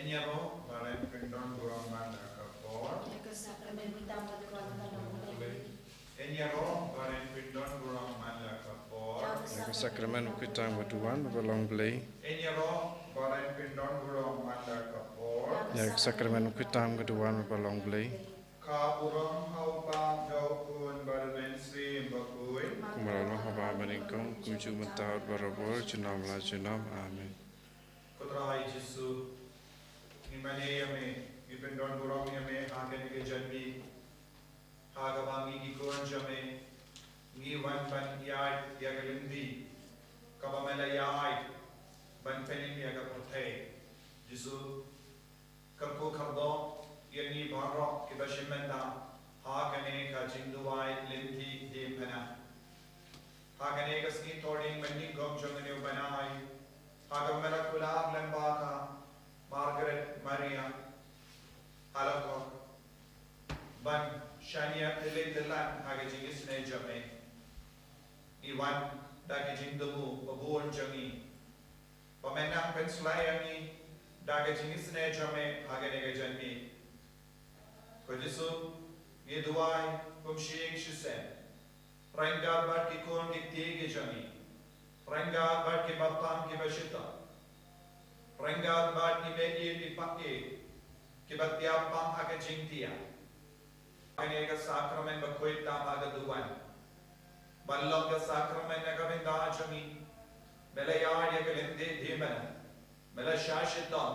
Enyaro, Baren Pindon Gurang Manda Kapor. Enyaro, Baren Pindon Gurang Manda Kapor. Yang sakramen ukitang batuan berlong beli. Enyaro, Baren Pindon Gurang Manda Kapor. Yang sakramen ukitang batuan berlong beli. Kaburang Haupa Gaupun Baren Sri Bakui. Kumalalah haba meningkong kuju mentawat barabur junam la junam amin. Kutrahi Jesu. Nimane yame, Pindon Gurang yame, Hagen ke Janbi. Hagabangi Gikuan Jame. Ni wan ban yai yagalindi. Kabamela yai. Ban penin yagapothe. Jesu. Karko kardo. Yani barro kibashimenda. Hagane ka jinduwai linti dempana. Hagane ka skin tording mandi gom jangane banai. Hagamela kulab lembaka. Margaret Maria. Alakok. Ban Shania Tile Tilan Hagajingis Ne Jame. Iwan Dagajing Dumu Babuan Jangi. Pamenang Penslayangi Dagajingis Ne Jame Haganega Jangi. Kojisu Yeduai Pumshing Shisen. Ranga Barki Kun Dikti Jangi. Ranga Barki Bapam Kibashita. Ranga Barki Bedi Dipake. Kibatiapam Hagajing Tia. Kanega sakramen bakoy tamaga duwan. Ballong ka sakramen nagavinda ajami. Mela yaadya kalinde dhimana. Mela shashitam.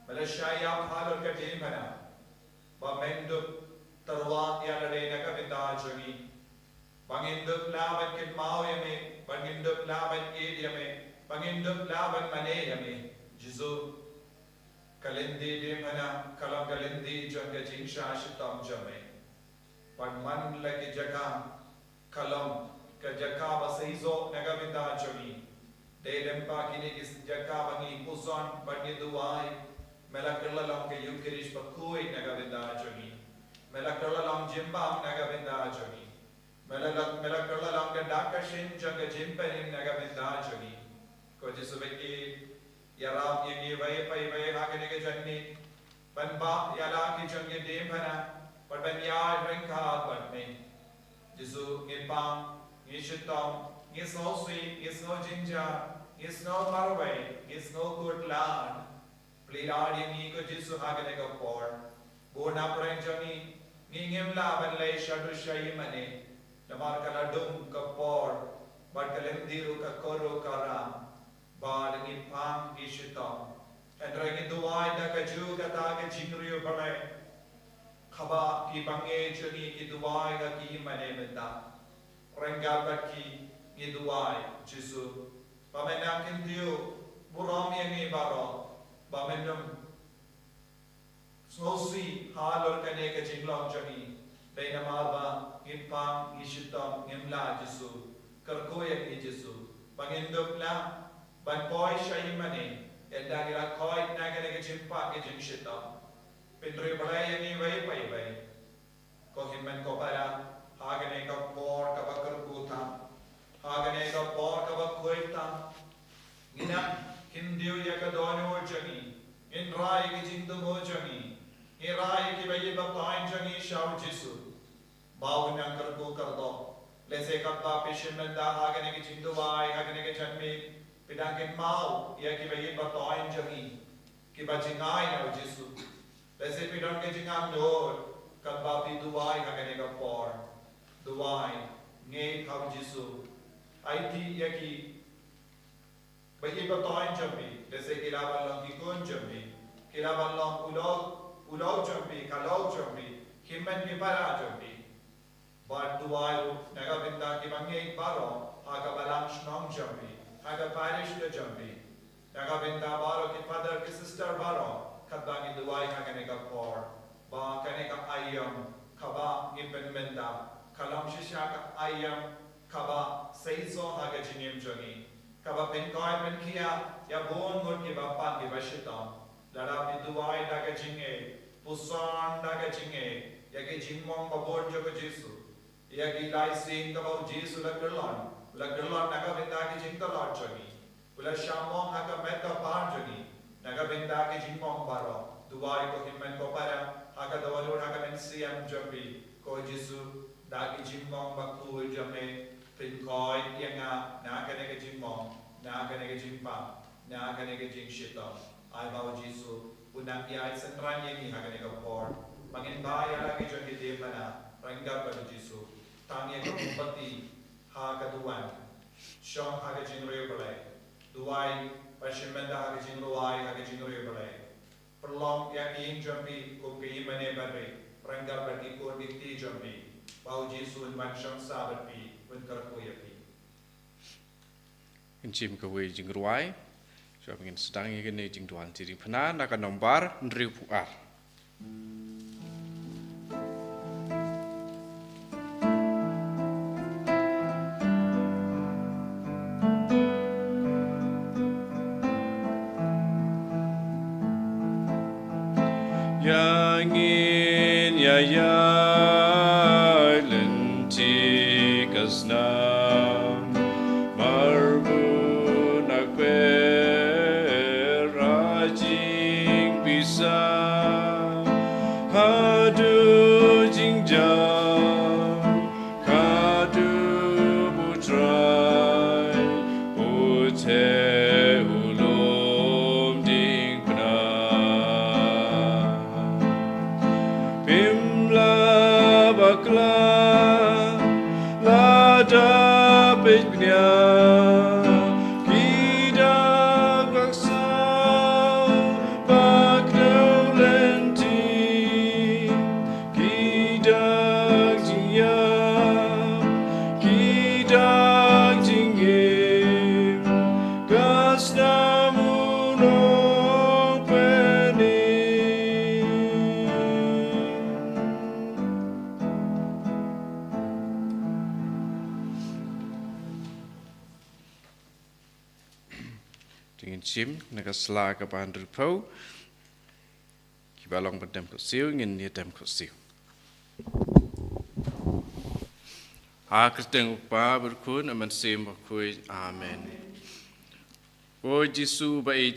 Mela shayam halor ka dhimana. Bamendu tarwa yalade nagavinda ajami. Bangindu laban kit maoyame. Bangindu laban edyame. Bangindu laban maneyame. Jizu kalinde dhimana. Kalam kalinde janga jing shashitam jame. Pagman lagi jaga kalam ke jaga basaizo nagavinda jami. Dedempa kini kis jaga bangi pusan bangi duai. Melakirlalam ke yukirish bakui nagavinda jami. Melakirlalam jimbam nagavinda jami. Melakirlalam ke dakashin jaga jimpenin nagavinda jami. Ko jisubeki yaram yengi vai pai vai hagene ke janni. Banba yala ki jangi dempana. But when you are drink hard, but me, Jesu, get palm, get shit down, get no sweet, get no ginger, get no marway, get no good land. Plead hard in me, could Jesu haganega poor. Born up ranjani, Ningim laban lay shadu shayimane, the markala dum kapor, but kalendiru kakoro karam, bad in palm, get shit down. And dragging the wine like a Jew kataga jingru pare. Khaba ki bange jani ki duai ga ki mane menda. Rengal ki ni duai Jesu. Pamenang kintiu buram yangi baro. Bamenum snosi halor kane ka jinglong jani. Beina malba impang ishitam imla Jesu. Karkoyak ni Jesu. Banginduk la ban boy shayimane. Endagira koi nagane ka jimpa ki jingshitam. Pindri balai ni vai pai vai. Kohimen ko para hagane ka por ka bakarbuta. Hagane ka por ka bakoita. Gina hindiu ya ka dono jani. In rai ki jindu mo jani. In rai ki vai bapain jani shau Jesu. Bau nang karbu kardo. Lese ka pa pishimenda hagane ki jindu vai hagane ki janmi. Pidangin mau ya ki vai bapain jani. Ki bajingai na Jesu. Lese pidon ke jingam dor kabapi duai haganega por duai nge kham Jesu IT yaki bayi batoin jambi lese kilaban long ki kun jambi kilaban long ulog jambi kalau jambi himmen ki para jambi bad duai naga binda ki bange baro haga balang shnong jambi haga parish de jambi naga binda baro ki father ki sister baro Kabangi duai haganega por, ba kaneka ayam, kaba ngipen menda, kalam shishaka ayam, kaba seizo hagajingim jangi, kaba penkoi menkia, ya bon gun ki bapa ki bashitam, larapi duai dagajinge, pusan dagajinge, yagi jingmong babon jogo Jesu, yagi lai sing kabau Jesu lagirlan nagavinda ki jingtalot jangi, ula shamong haga meta par jangi. Nagabenda ke jingmong baro, duwai ko himen ko para, haka dawador haka men siyam jambi, ko Jesu, dagi jingmong baku jame, pin koi yanga, na kanega jingmong, na kanega jingpam, na kanega jing shito, ay bawa Jesu, unang iay sentranya ni haka nega por, mangin baya lagi jang gede mana, ranggap pada Jesu, tangya kumpati, haka duwan, syong haka jing reo balai, duwai, Pashimenda haka jing ruai haka jing reo balai, perlong yang ing jambi, kum ke imane barri, ranggap bagi kur dikti jambi, bawa Jesu unman syong sabat pi, unkar kuya pi. Encim kawe jing ruai, siapa ingin sedang ingin jing duan tiri pena, nak nombar nriu puar. Yang ingin ya lenti kasnam marbu nak berajing bisa hadu jingjam kadu putrai putih dapat punya kita paksa paknau lenti kita diam kita tinggi gas namun openi. Dengan sim, nak sela ke bahan rupau, kita long berdem kosiu, ingin dia dem kosiu. Kristeng upa berkun, aman sim berkui, amen. O Jesu baik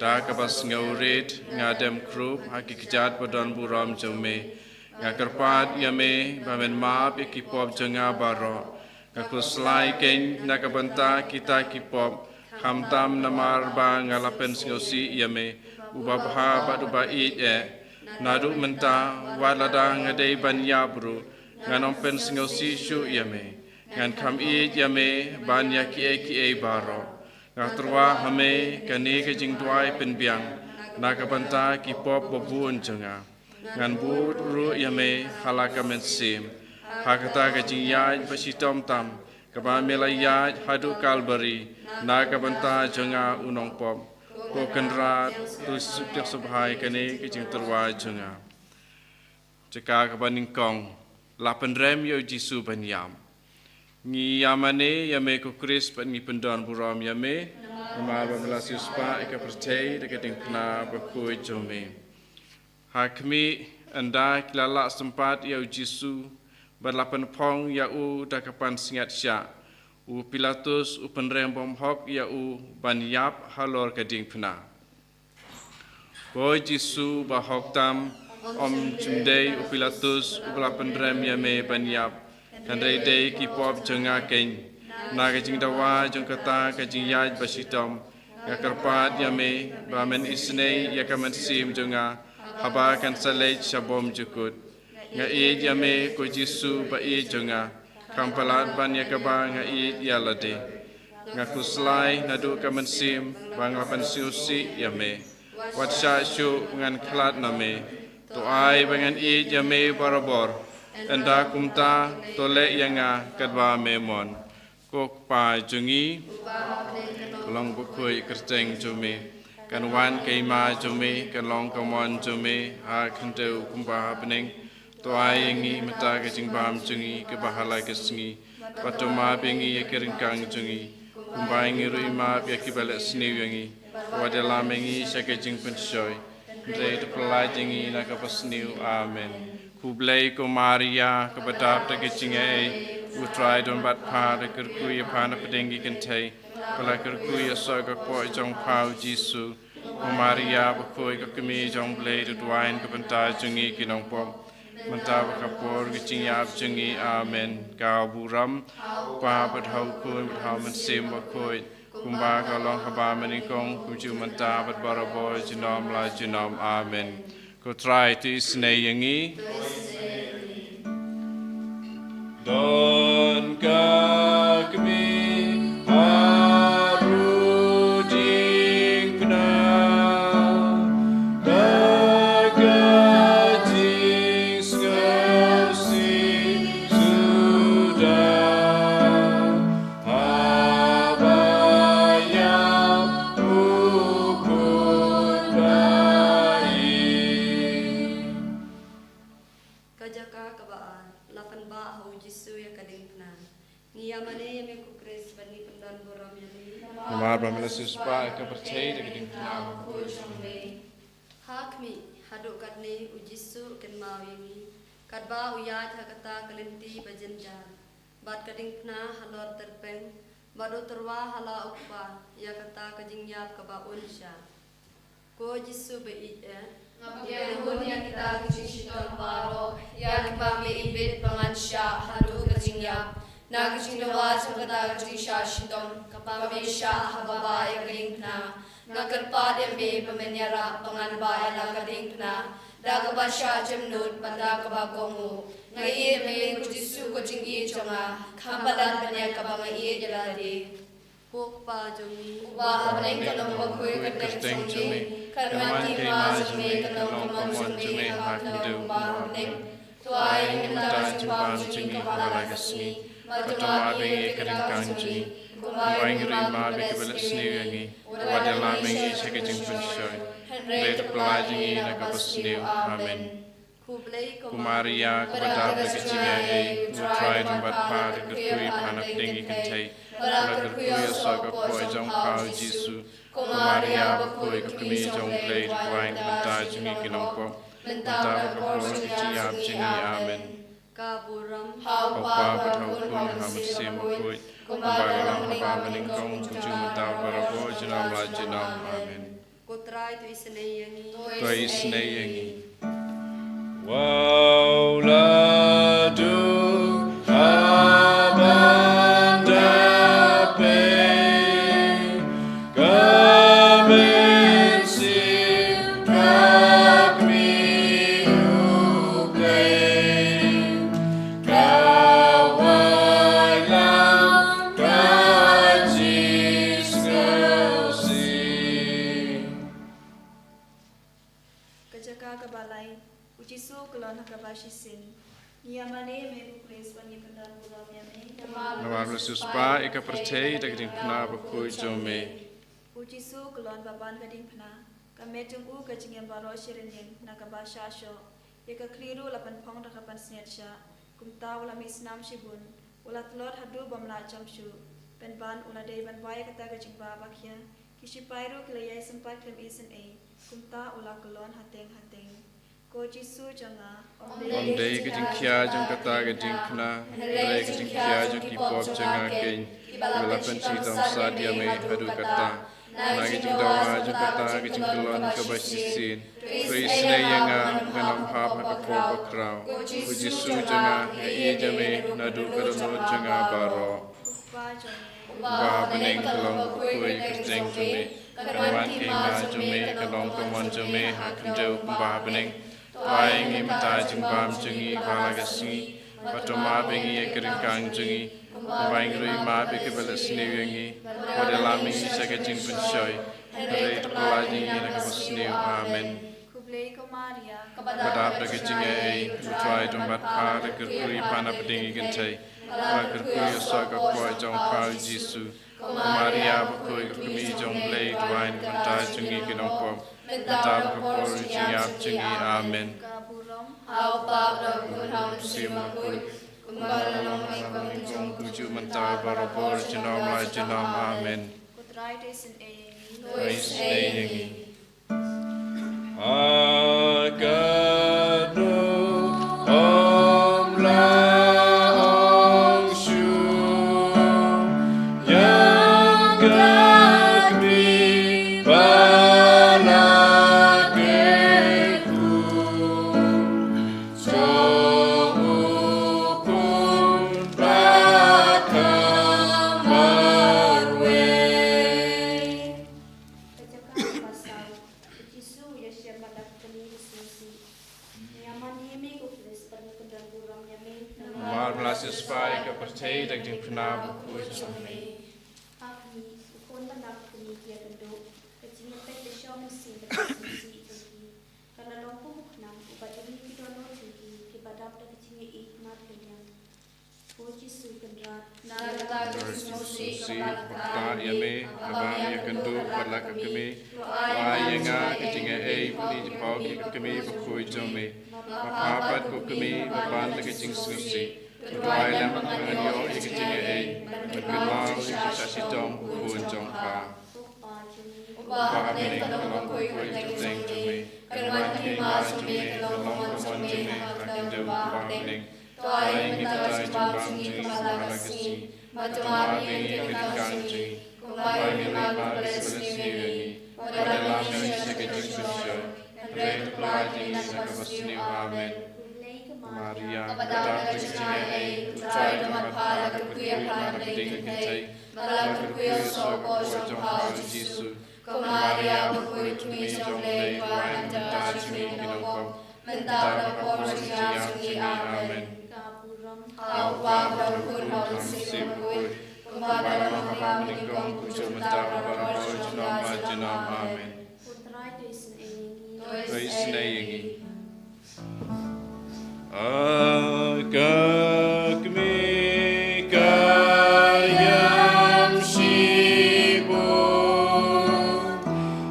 dah kabas ngaurit, ngadem krup, haki kejat badan buram jome, ngakerpat yame, bamen maaf ikipop jenga baro, ngakuslai ken, nakabanta kita kipop, Hamtam namar ba ngalapen singosi yame ubabha badu bait nadu menta walada ngadei banya bru nganompen singosi shu yame ngan kam yame banya ki baro ngatrwa hame kane ke jing tuai pen biang nakabanta ki pop bobun jenga ngan buru yame halaka mensim hakata ke jing yai pasitom tam Kaba melaya hadu kalbari, naga banta jenga unong pop, ko kenrat tu sutiak subhai kene kecing terwa jenga. Jika kaba ningkong, lapan rem yo Jesu banyam. Ni yamane yame ko Kris pan ni pendon buram yame, nama bamelasius pa eka percaya dekat pena bakui jome. Hakmi anda kilala sempat yo Jesu. Berlapan pong ya dakapan singat syak. Pilatus penrem bom hok ya banyap halor keding pena. Boy Jesu bahok tam om cumdei Pilatus berlapan rem ya me banyap. Kandai dei kipop jenga ken. Naga jing dawa jeng kata kajing yaj basitom. Ya kerpat ya me bamen isnei ya kamen sim jenga. Haba kan salej syabom jukut. Nga yame ko Jesu ba jenga kampalat ban yakaba nga yalade nga kuslai nadu kamansim bang lapan siusi yame watsha shu ngan klat name to ai bangan yame barabor enda kumta tole yanga kadwa memon kok pa jungi long bukui kerteng jume kan wan keima jume kan long kamon jume ha kenteu kumpa pening Tuai yangi mata ke jingbam jungi ke bahala ke sengi, patoma bengi ke ringkang jungi, kumbai ngi ruima pia ke balik seni yangi, wadela mengi sake jing pensoi, ndai tu pelai jingi nak apa seni amen. Kublai ko Maria ke batap tak ke jingai, utrai don bat pa de kerkui pana pedengi kentai, pala kerkui so ke ko jong pau Jesu, Maria bakoi ka kami jong play to wine ka panta jungi kinong pop manta ka por ki chingap jungi amen ka buram pa pat hau koi pat hau man sim bakoi kumba ka long ka ba mani kong kuju manta pat barabo jinom la jinom amen ko try to snay yangi don ka kami Suspa ka percaya dengan nama Hakmi haduk kadni ujisu ken mau yangi kadba uyat hakata kalinti bajenjar bat kadingna halor terpeng badu terwa hala ukpa ya kata kajingyap kaba unsha ko jisu be ya dunia kita kiciton baro ya kibame ibit pangansha hadu kajingyap Nagajindawa sa katagajisha shidom kapamisha hababa yagadingna nagarpad yambe pamenyara panganba alagadingna dagabasha jamnud pandagabagongu ngaye me kujisu kujingi chonga kambalan panya kabanga iye jalade pokpa jongi uba abneng kanong magkuy kadeng chongi karman kima jome kanong kamon jome hakindu uba abneng tuay minta jumpa jongi kabalagasni Patama bengi kadangkanji, kumaingri ma beki belasniwangi, wadala bengi sekejing penshoy, leto pelajingi nakapasniw, amen. Kumaria kepada bekejingai, utrai tempat par kerkui panak dengi kentai, kala kerkui asaga koi jong kau jisu, Kumaria bakoi kekemi jong play dikuain kementajingi kinongko, mentah kapol keciap jingi, amen. Kaburam Opa patau kun hamat sim bakoi kumbalang haba meningkong kuju mentau barabo jinam la jinam amen Kotrai tu isnei yangi to isnei yangi wow la du abanda pe Nama suspa ika percaya dengan pena bakui jome. Ujisu kelon baban kading pena. Kami tunggu kajingan baro shirening nakabasha sho. Ika kliru lapan pong rakapan snetsha. Kumta ula misnam shibun. Ula telot hadu bamla jamshu. Penban ula devan baya kata kajing babakya. Kishi pairu kilayai sempat klem isen e. Kumta ula kelon hateng. Ko Jisu janga. Ondei kajing kia jang kata kajing pena. Ondei kajing kia jang kipop janga kain. Belapan sidam sadia me hadu kata. Nagi jing dawa jang kata kajing kelon kabasisin. Krisna yanga menam hap hakapo bakrau. Ko Jisu janga ia jame nadu kadalo janga baro. Ba bening kelong kui kerjeng jame. Kawan kema jame kelong kemon jame hakendau ba bening. Tuai ngi mata jingbam jungi balagasi, patoma bengi keringkang jungi, kumbaing rui ma beki balasni wengi, wadala mengi sakajing penshoy, rei tepelaji ngi nakapasni amen. Pada bekejinga ei, tuai dombat par kerkui pana pedingi gentai, kala kerkui asaga koi jong kau Jisu, kumaria bakoi kekemi jong blei tuai menta jungi kinongpop. Mentap kapol jingyap jingi amen. Hau pablo kun hau Sim bakul kumbalang kong kuju mentap barabor jinam la jinam amen. Ais neyengi. Agado om la ong shu yang gagmi bala Yesus. Yamani me ko Chris pernikahan buram yame. Nomar melasih supaya kau percaya dengan pernah berkuih jome. Akhi, ukon banak kuni kia kendo. Kecingnya pek desyam si berkasih tinggi. Karena lompo buknam ubat ini kita no tinggi. Kibadap dah kecingnya ikmat kenyang. Puji su kendrat. Susi kata yame abang ya kendu pada kami wayanga kecinga puni jepau kami berkuih jome. Mapapat ko kami baban kecing susi. Tuai dan mengenyo kecinga mengenal sasi jom kuun jom ka. Ubah ni kalau kuih kencing jome. Kerana kami jome kalau jome akan jawab ning. Tuai kita jawab sini kepala kasi. Macam ini kita kanji. Kumbai memang beresni ini. Pada kami sekejap susu. Red pelajari nak bersni amen. Maria kepada kecingnya putra tempat pada kekuya pada ketingkai. Malah kekuya sopo jompa Yesus. Maria berkuih kami jomlei wan dan kami kinokop. Mentara porsi yang amen. Apa berkuih masih berkuih. Kepada kami nikong kucuk mentara berkuih jenam amen. Isnayengi. Agak mi kayam shibu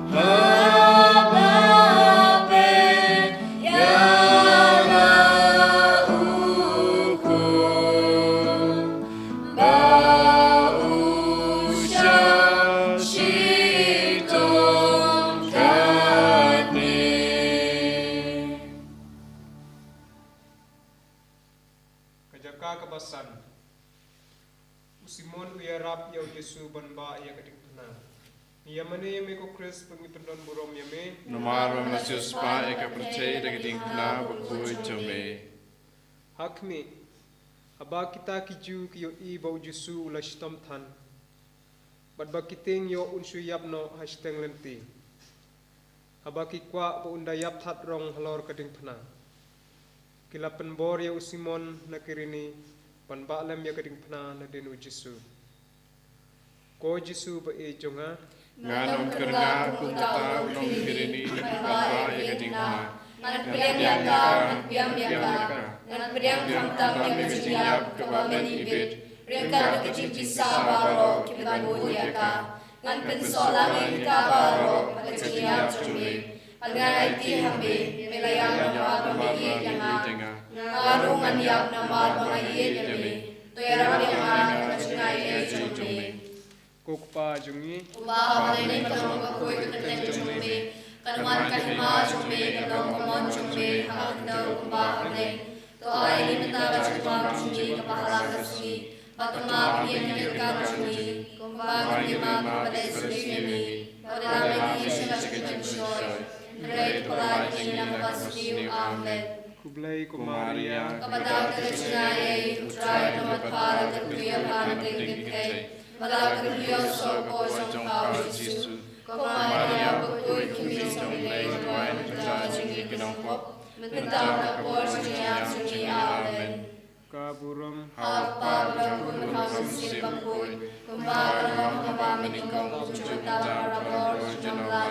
habape yara uku bausha shitom kani. Kajaka kebasan Usimon uyarap yau Yesu banba ia kedik pena. Yamane yame ko Chris pengipendon burom yame. Nomar masih spa eka percaya dengan tingkna berkuih jome. Hakmi aba kita kiju kiyo i bau Yesu ula shitam than. Badba kiting yo unsu yapno hashteng lenti. Aba kikwa po unda yap that rong halor kedik pena. Kila penbor ya usimon nakirini panba alam ya keding pena na denu Yesu. Ko Yesu ba e jonga Nganong kerja kumta unong kirini panba ya ketingna. Ngan piang yaka. Ngan piang kamta piang siap kebamen ibit. Ringkar kecil bisa baro kiban yaka. Ngan pensolangi ka baro kecil cumi. Algan IT hambe melayang nama pemilih yang ngarungan yang nama pemilih yang toyara yang kecungai cumi. kokpa jungi Ubah ini kalau kau ikut cumi, kanuan kahima cumi, kalau kamu cumi, hal kita ubah ini. Toa ini minta cuma cumi kepahala kasih, batuma yang dekat cumi, kumbang lima pada sini, pada lagi sekejap sekejap. Red pelajari yang pasti amen. kublai kumaria Kepada kecungai putra tempat pada kekuya pada tingkai. Pada kekuya sopo jompa Yesus. Maria berkuih kami sampai tuan terjadi kenongkop. Mentang porsi yang sunyi amen. kaburam Apa berkuih hamsi berkuih. Kembali hamba menikong juta para jenama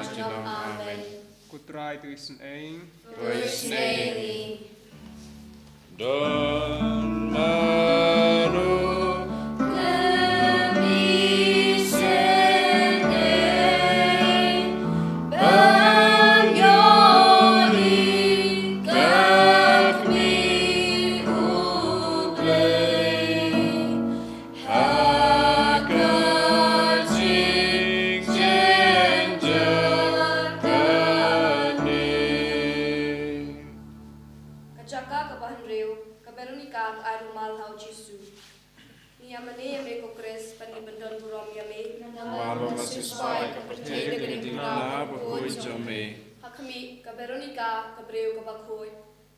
amen. kutra itu isen aing Wisnei. Don manu Kacaka kabahan reu, kaberunika arumal hau Jisu. Yamane yame ko kres panibendon burom yame. Malam masih spa eka percaya dengan tingkna berkuih jome. Hakami kaberunika kabreu kabakhoy.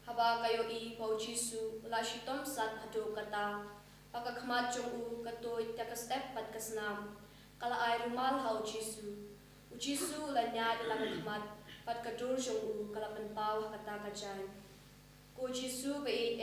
Haba kayo i pau Jisu la shitom sat hado kata. Pakakmat jong u katoy takastep pat kasnam. Kala ay rumal hau Jisu. U Jisu la nya ilang kamat. Pat katur jong kalapan pau kata kacay. Ko Jisu bei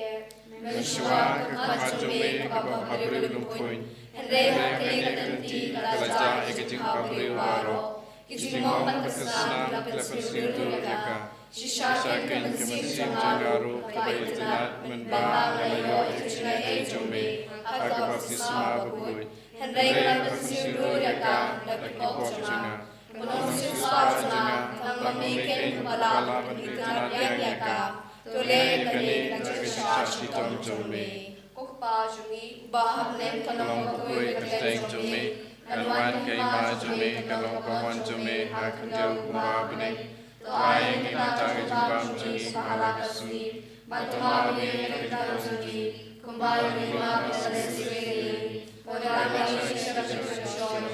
Mensyua kekacauan kebahagiaan lumpuin. Hendai hakili ketenti kelajar ikajing pabriu baro. Kijing mau berkesan kelapan siru yaka. Shishakin kemensim jangaru kebaikan menbang layo ikajing jombe. Aga baptisma berbuat. Hendai kelapan siru yaka lagi pok janga. Menonsil swajana kang memikin kepala pendidikan yang yaka. Toleh kali kajak tom jombe. Kokpa jumi baham nem kalong koi kateng jombe. Kalwan kaima jombe kalong kawan jombe hakjau kumba bening. Tuayeng matang jumbam jumi pahala kasui. Batamawi kakitau jumi. Kumbai lima besalesiwiri. Podami syarasyarasyarasyar.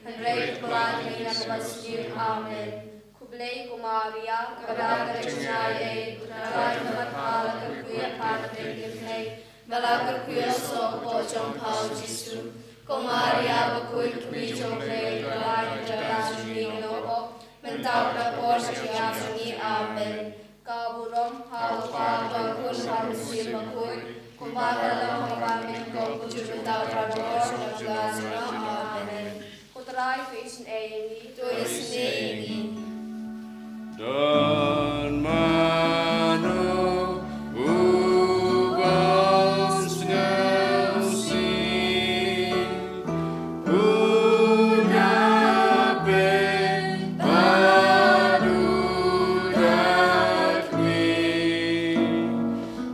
Hendrai pelan hina kebasir. Amen. Kublai kumaria kadang kerjaya utara matala kerkuya pada pengintai bala kerkuya so pojong pau Jisu kumaria bakul kumi jomre kadang kerjaya nopo mentau rapor sekian sungi amen kaburom hau pa bakul harusil bakul kumadalam mengamin kau kujur mentau rapor sekian amen kuterai feisin ayini tuis neini Dan mano ubang ngausi unape padurakmi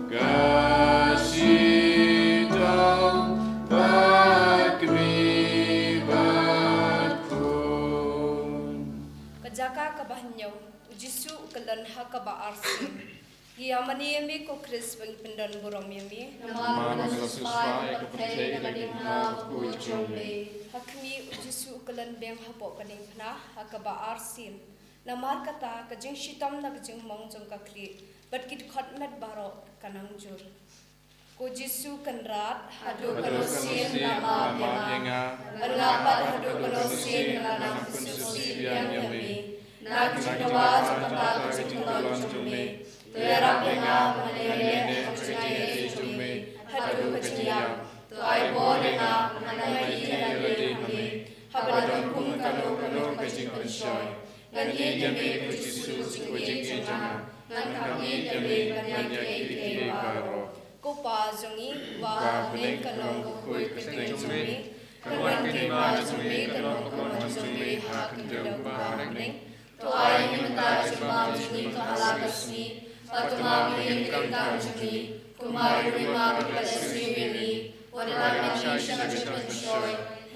kasih tau bakmi bakun Kajaka kabahnyau Jisu kelan hakaba arsi. Giamani yemi ko Chris bang pendan burom yemi. Nama sesuai kepenting kading na ku jombe. Hakmi Jisu kelan bang hapo kading pna hakaba arsin. Namar kata kajing shitam na kajing mong jong kakli. Bat kit khot met baro kanang jur. Ko Jisu kenrat hadu kanosin nama yenga. Berlapat hadu kanosin nama kususi yang yemi. Nakitawa sa kata kajingkulon jumbe. Tuyarap nga manayane kajingay jumbe. Hadu kajingayam. Tuay na manayay kami. Habadong kung kano kajingkunsyoy. Nganyi yami kujisu kujing ijama. Ngan kami yami kanyay kay baro. Kupa zongi wahanin kanong kukuy kajing jumbe. Kanwan kinima jumbe kanong kukuy jumbe. Hakin jumbe hakin. Tuai mentar sebab jumi kahalagasni, patumami kengkang jumi, kumari lima berkasih ini, wadana menisha kecil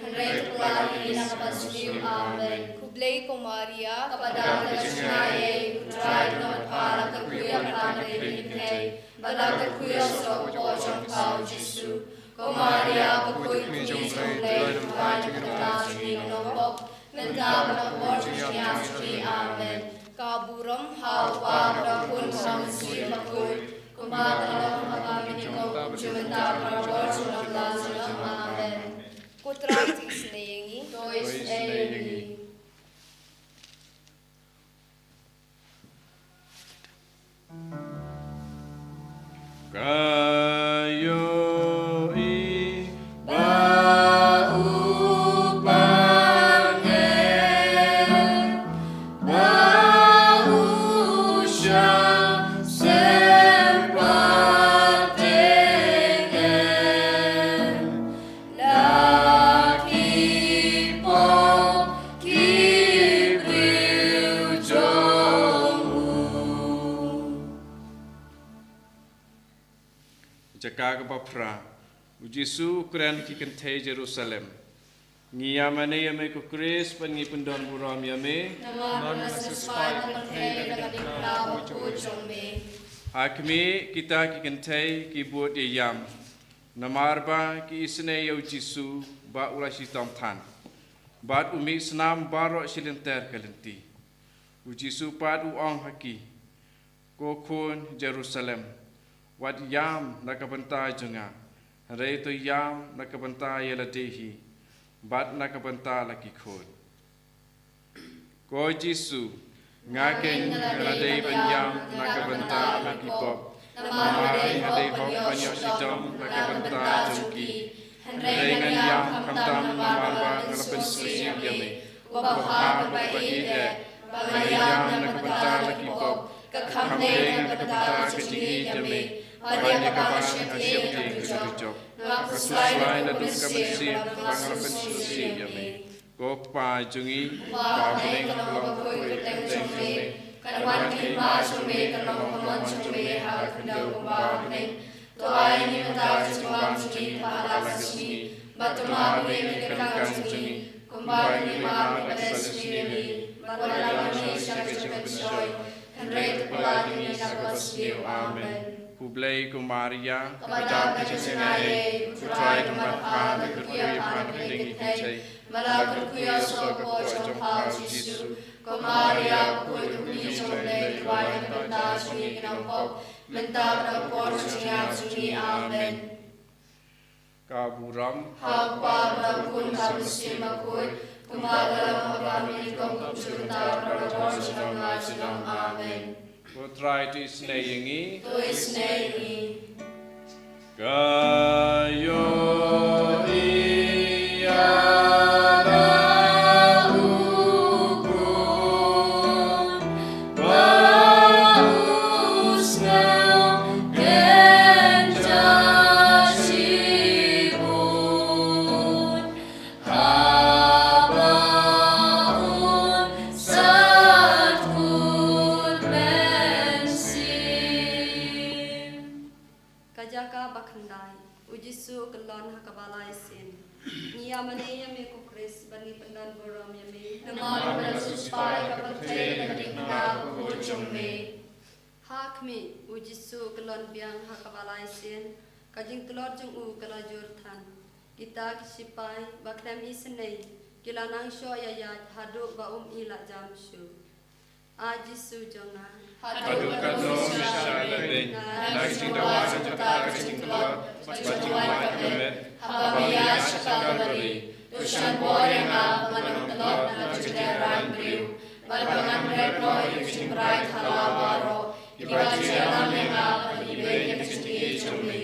hendrai pelari nakapasmi amen. Kublai kumaria kepada kejayaan utrai nomor para kerkuya pada ini, bala kerkuya so pojong kau Jisu, kumaria berkuy kumi jomblai tuai kekasih nomor Mentau rapor sekian suci amen. Kaburam hau pun samsi makul. Kumbatalam kami kau mentau rapor sekian amen. Putra isneyengi. Tois neyengi. Kayo Jaka bapra Jisu ukuran ki kentai Jerusalem ngiyamane yame ku Kris pangi pendon buram yame Nama sesuai kentai dengan diklau jombe. Hakmi kita ki kentai ki buat yam namarba ki isne yau Jisu ba ulashi tamthan bat umi senam barok silenter kalenti Jisu pad uang haki kokun Jerusalem Wat yam nakabanta junga, reito yam nakabanta yeladehi, bat nakabanta laki khod. Ko Jisu, ngaking ngadei banyam nakabanta nakipop namari ngadei hok banyo sidom nakabanta jungki Rengan yang kamtam mamarba ngalapen susi yami Wabha bagi de Bayam nakabanta nakipop Kamde nakabanta kejigi jami Banyak kapan hasil di kejujok Kasuslai na duka bersih Pangalapen susi yami Gopa jungi Pabuling kelong kui teng jumi Kawan kima jumi kelong kelon jumi Hal kendau kumbabuling Tuai ni mental jimbang jungi Pahala kesini Batu mabu yang dikekang jungi Kumbar ni mabu pada sendiri Balang ni syarikat soy Henry tepelah ni nakabasniu Amen Kublai kumaria Kepada kesengai Kutrai tempat pan Kerkuya pan Kedengi kicai Malakut kuya sopo Jompa Jisu Kumaria Kui kuni Jomlai Wai Benda Sungi Kenampok Mentap Rapor Sunyi Sunyi Amen Kaburam Hapa Berakun Halusi Makui Kumadalam Habami Kong Surta Rapor Sunyi Amen Putrai tu isnayangi Tu isnayangi Kayo Ujisu kelon hakabalai sin. Nia mani yami kukris bani pendan boram yami. Namar bersuspai kapatei kadikna kujung me. Hakmi ujisu kelon biang hakabalai sin. Kajing telur jung u kelajur tan. Kita kisipai bakram isenei. Kila nang syo yayat haduk baum ila jamsu. Ajisu jonga. Haduk kado misalade. Naging dawa sejuta kajing telur. Bajing mai kemet, habaya sekal beri. Tushan boy nga manung telot na cederan briu. Balbangan retno yang cimbrai halawaro. Ibaji alam nga panibe yang cincin cumi.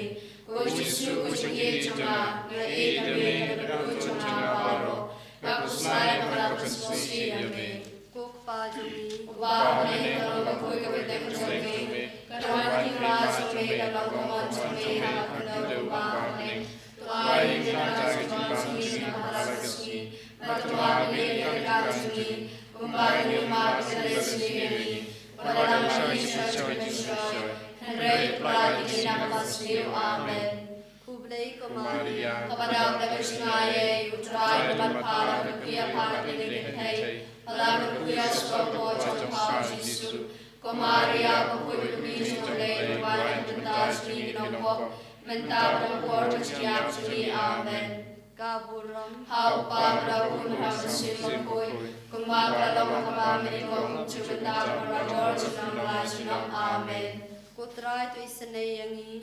Kujisu kucingi cuma, ngai demi kedakun cengawaro. Kakusnai kakusmusi yami. Kukpa jumi, ubah meneng kalau bakui kebetek jumi. Kawan hingga jumi kalau kumon jumi halak kedau ubah meneng. Tuai hingga jumi halak kesini. Batuah biar dekat jumi. Kumbar hingga kesini sendiri. Pada nama Yesus Kristus. Henry pelagi nama Yesus. Amen. Kublai Maria kepada Krishnaya utrai tempat para berkuya para pendektai alam berkuya sopo jompa Yesus Maria berkuya kami jomlai dewan bentar sini nombok mentar tempor setiap sini amen kaburam haupa berakun hasil berkuya kumar dalam kami kong sebentar berador senang amen Kutra itu isenayangi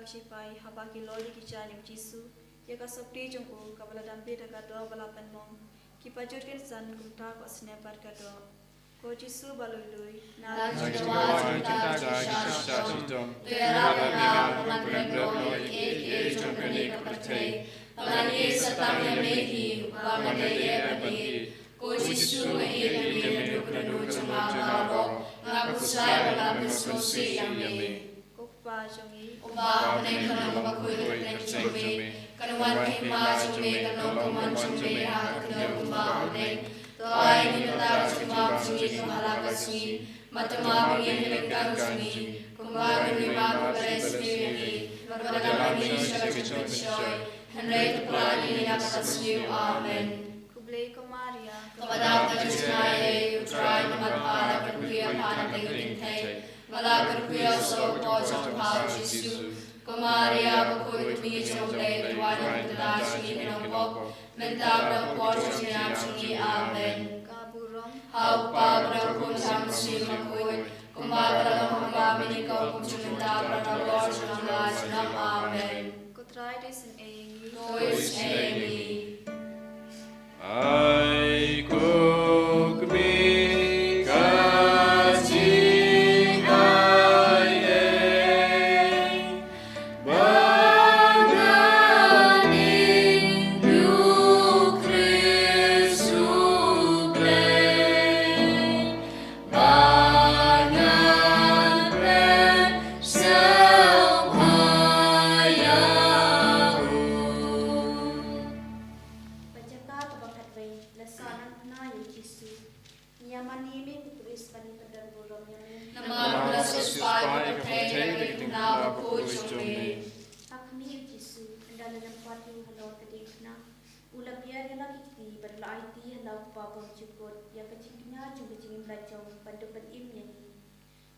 Sipai habaki loli kijan yang jisu ya ka sabdi jongku kabala dampi daga do balapan mong kipajur ken san kumta ko snepat ka do ko jisu balului na jawa kita kisah sidom tera bina mengrendo e jompeni kapertai palani satang mehi bamade bagi ko jisu e demi dukno jumaro ngapusai dalam susi yami Pajongi, ubah menengah bakui meneng cumi, kanuan kima cumi, kanong kuman cumi, hak kedua ubah meneng, Toai ni mata cuma sungi kemala kasih, matema begini lekang sungi, kumbar lima beres miri, berdalam ini syarikat syai, hendak pelani yang kasih amen. Kublai Maria, Kepada kejayaan utrai tempat para kerja pada tinggi malah kerja sopo jompa Yesus. Maria berkut mi jomlai tuan telah sini nampak mentah berpor siap sini amen. Kaburong, Hau pa berkut ham si makut kumar dalam hamba menikau kucumenta berabor senam amen. Kutrai desin engi, Nois emi. Ai kukmi kasih ai bangani yu Kristu play bangan pen selhayahu. Pajaka kebakat baik lesanan pena yang Yesu. Nyamani me kutulis pani pedang burung yang Nama Yesus pai kepercayaan kita berkucumi. Akmi Yesu anda nampak yang halau tadi kena. Ulah biar yang lagi ti berlai ti halau babam cukup yang kecilnya juga cingin belajar bantu berim yang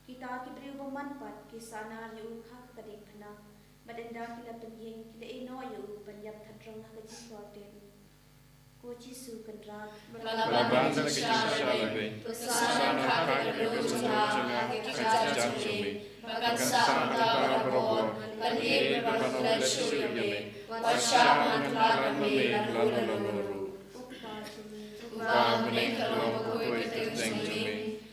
kita kiberi bermanfaat kisana yu hak tadi kena. Badanda kita penyeng kita eno yu penyap terang kecil kuatin. Ko Yesu kendra Balaban dan kecil Kesana kaki berjumlah kejadian cumi. Bahkan saat kita berobor, balik berbangun syurga. Wasyaman telah lalu. Ubah menikah lomba keteng cumi.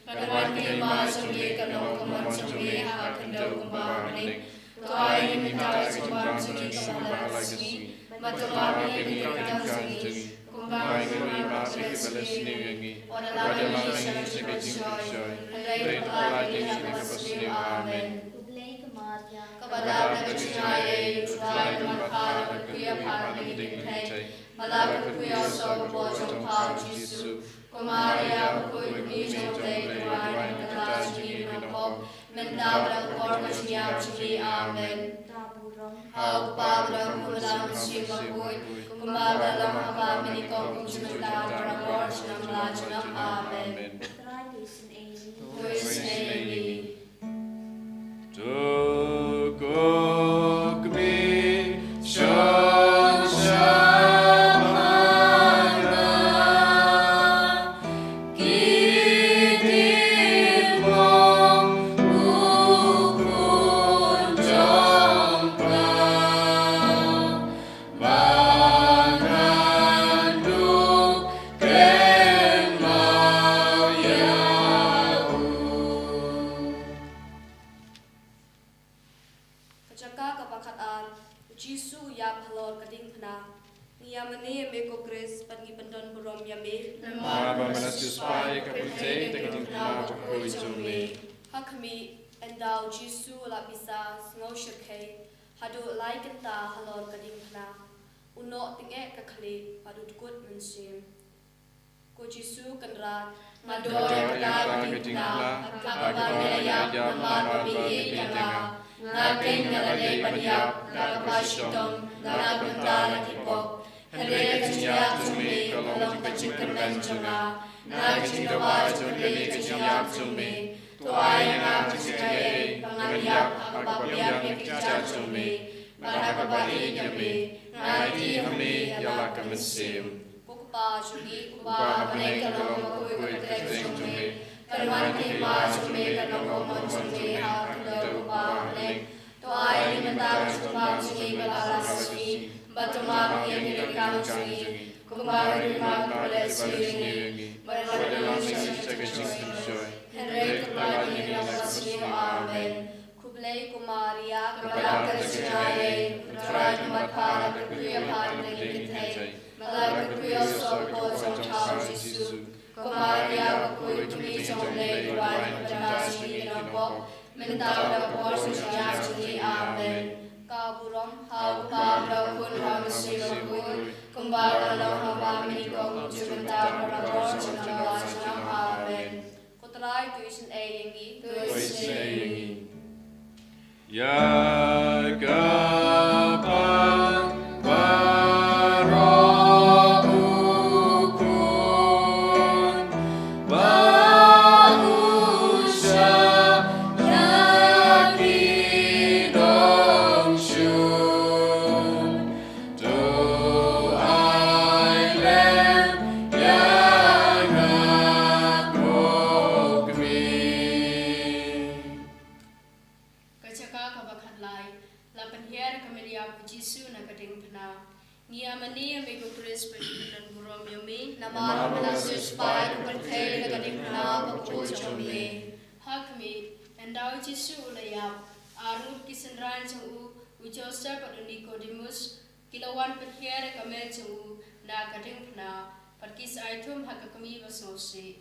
Kawan kelima cumi kalau kemon cumi akan dapat menik. Tuai minta kejadian cumi kembali lagi. Matematik kejadian cumi. Kumbai kelima balas niwangi. Wadalah mengi sekecil joy. Dari pelagi sini kepasni amen. Kublai Maria Kepada kejayaan utrai tempat kerja pada tinggi malah kerja sopo jompa Yesus. Maria berkut mi jomlai tuan telah sini nampak mentah berkor siap sini amen. Kaburong Hau pa berkulang si berkut kumbar dalam hamba menikau kucumenta berkor senam amen. Kutrai desin engi Kuis emi. Tukukmi syon samana kitimong ukun jompa mangandung kemau yahu. Kacaka kapakataan, Jisu ya halor kading pena. Nia meni meko grace pagi pendon burom yame. Maba manasus pai kapultei teketing pena berkui cumi. Hakmi endau Jisu la bisa ngau shirkei. Hadu lai kenta halor kading pena. Uno tinge kakali padu tukut mensim. Ko Jisu kendra mador kada kading pena. Kakabani ayap nama babi yanga. Ngaking nalalay panyap, nakapasitong, nakapenta nakipok. Hali kaciyap sumi, kalong kacingkan janga. Ngaking dawa jungkali kaciyap sumi. Tuay nga kaciyay, panganyap, agpapiyap kaciyap sumi. Makakabali kami, ngayti kami, yalak kamansim. Kukupa jungi, kupa kapanay kalong makukuy kateng sumi. Karuan kelima cumi kanong komon cumi hakendo kupanik. Tuai limentar cuma cumi balalas cumi. Batuma mengirimkan cumi. Kumbar lima kulit cumi. Badalam sekecil joy. Henry kepala dilapas cumi amen. Kublai Maria kepada kejayaan utrai tempat para berkuya pada tinggi malah berkuya sopo jompa Yesus. Maria berkut mi jomlai tuan pada sini nampak mentah berkor siap sini amen. Kaburong hau pa berkut ham si berkut kumbar dalam hamba menikau cumenta berkor tu isin e yengi. Ya kapan Joseph atau Nicodemus kilawan perhiara kamel jauh na kading pna perkis aitum hak kami basnosi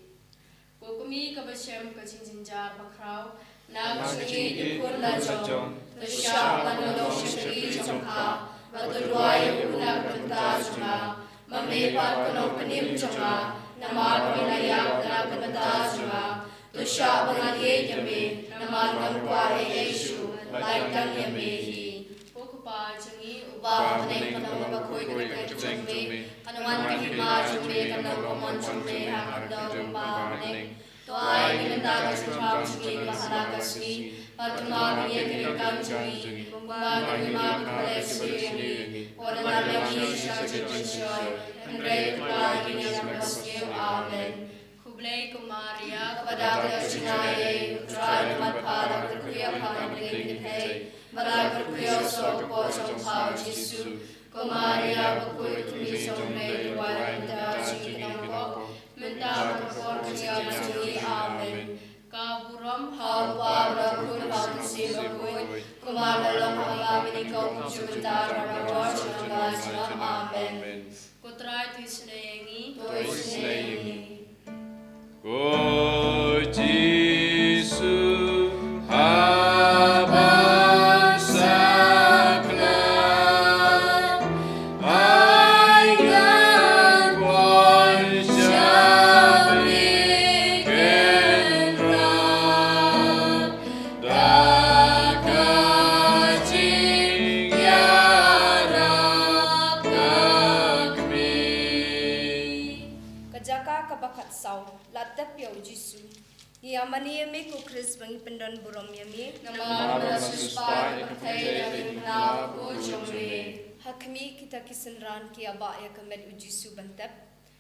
ko kami kabasem kajinjinjar bakrau na sini dukun la jom tasya panolo shri jomha badurwai una kanta joma mame pat kono panim joma namal wilayah na kanta joma tasya bangaye yame namal ngwae yesu laitang yame Ubah meneng kanong bakoy na kajengme kanuan kahima jengme kanong komon jengme hakadong ubah meneng tuay ginandaga sa trap jengme kahalagas ni patumag niya kinikan jengme kumbang kahima kules jengme wala nalang ni siya jengme Andre kumbang niya kapasyo amen Kublay kumaria kapadaga sinaye utray matpala kuya panagling kitay Malag kuya so po sa pao Jesu kumaria bakoy tumisong may luwal da singinang po menta kapor kuya jengme amen Kaburam hawa rakun hangsi bakoy kumalalong hangamin ikaw kujumentar rakor sa amen Kutray tu isnayengi O Jesu Yamani yami ku Chris bangi pendan buram yami nama suspai pakai na ku jomre hakmi kita kisenran ki aba ya kamed ujisu bantap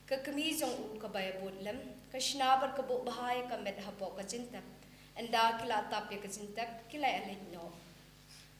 ka kami jong u ka baya bodlam ka shnabar ka bo bahaya kamed hapo ka cintap anda kila tap ya ka cintap kila alit no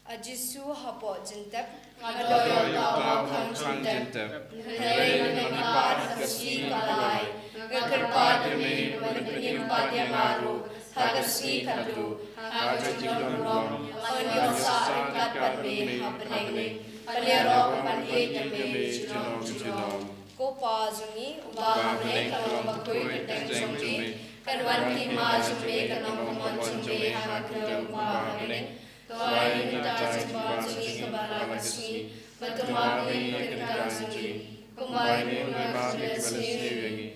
ajisu hapo cintap adoy ta kan cintap hey ni par kasi kalai Kekerpad demi menyimpan yang baru, hagasi kadu, hagajing rom, anyosa ikat padme hapeneng, palerok panhe demi jinom. Kopa zungi, ubah me kalau bakoy keteng zungi, kanwan kima zungi kanong kumon zungi hagakil ubah meneng, tuay nita zimba zungi kabalagasi, batumagi ketika zungi, kumbay mga zungi,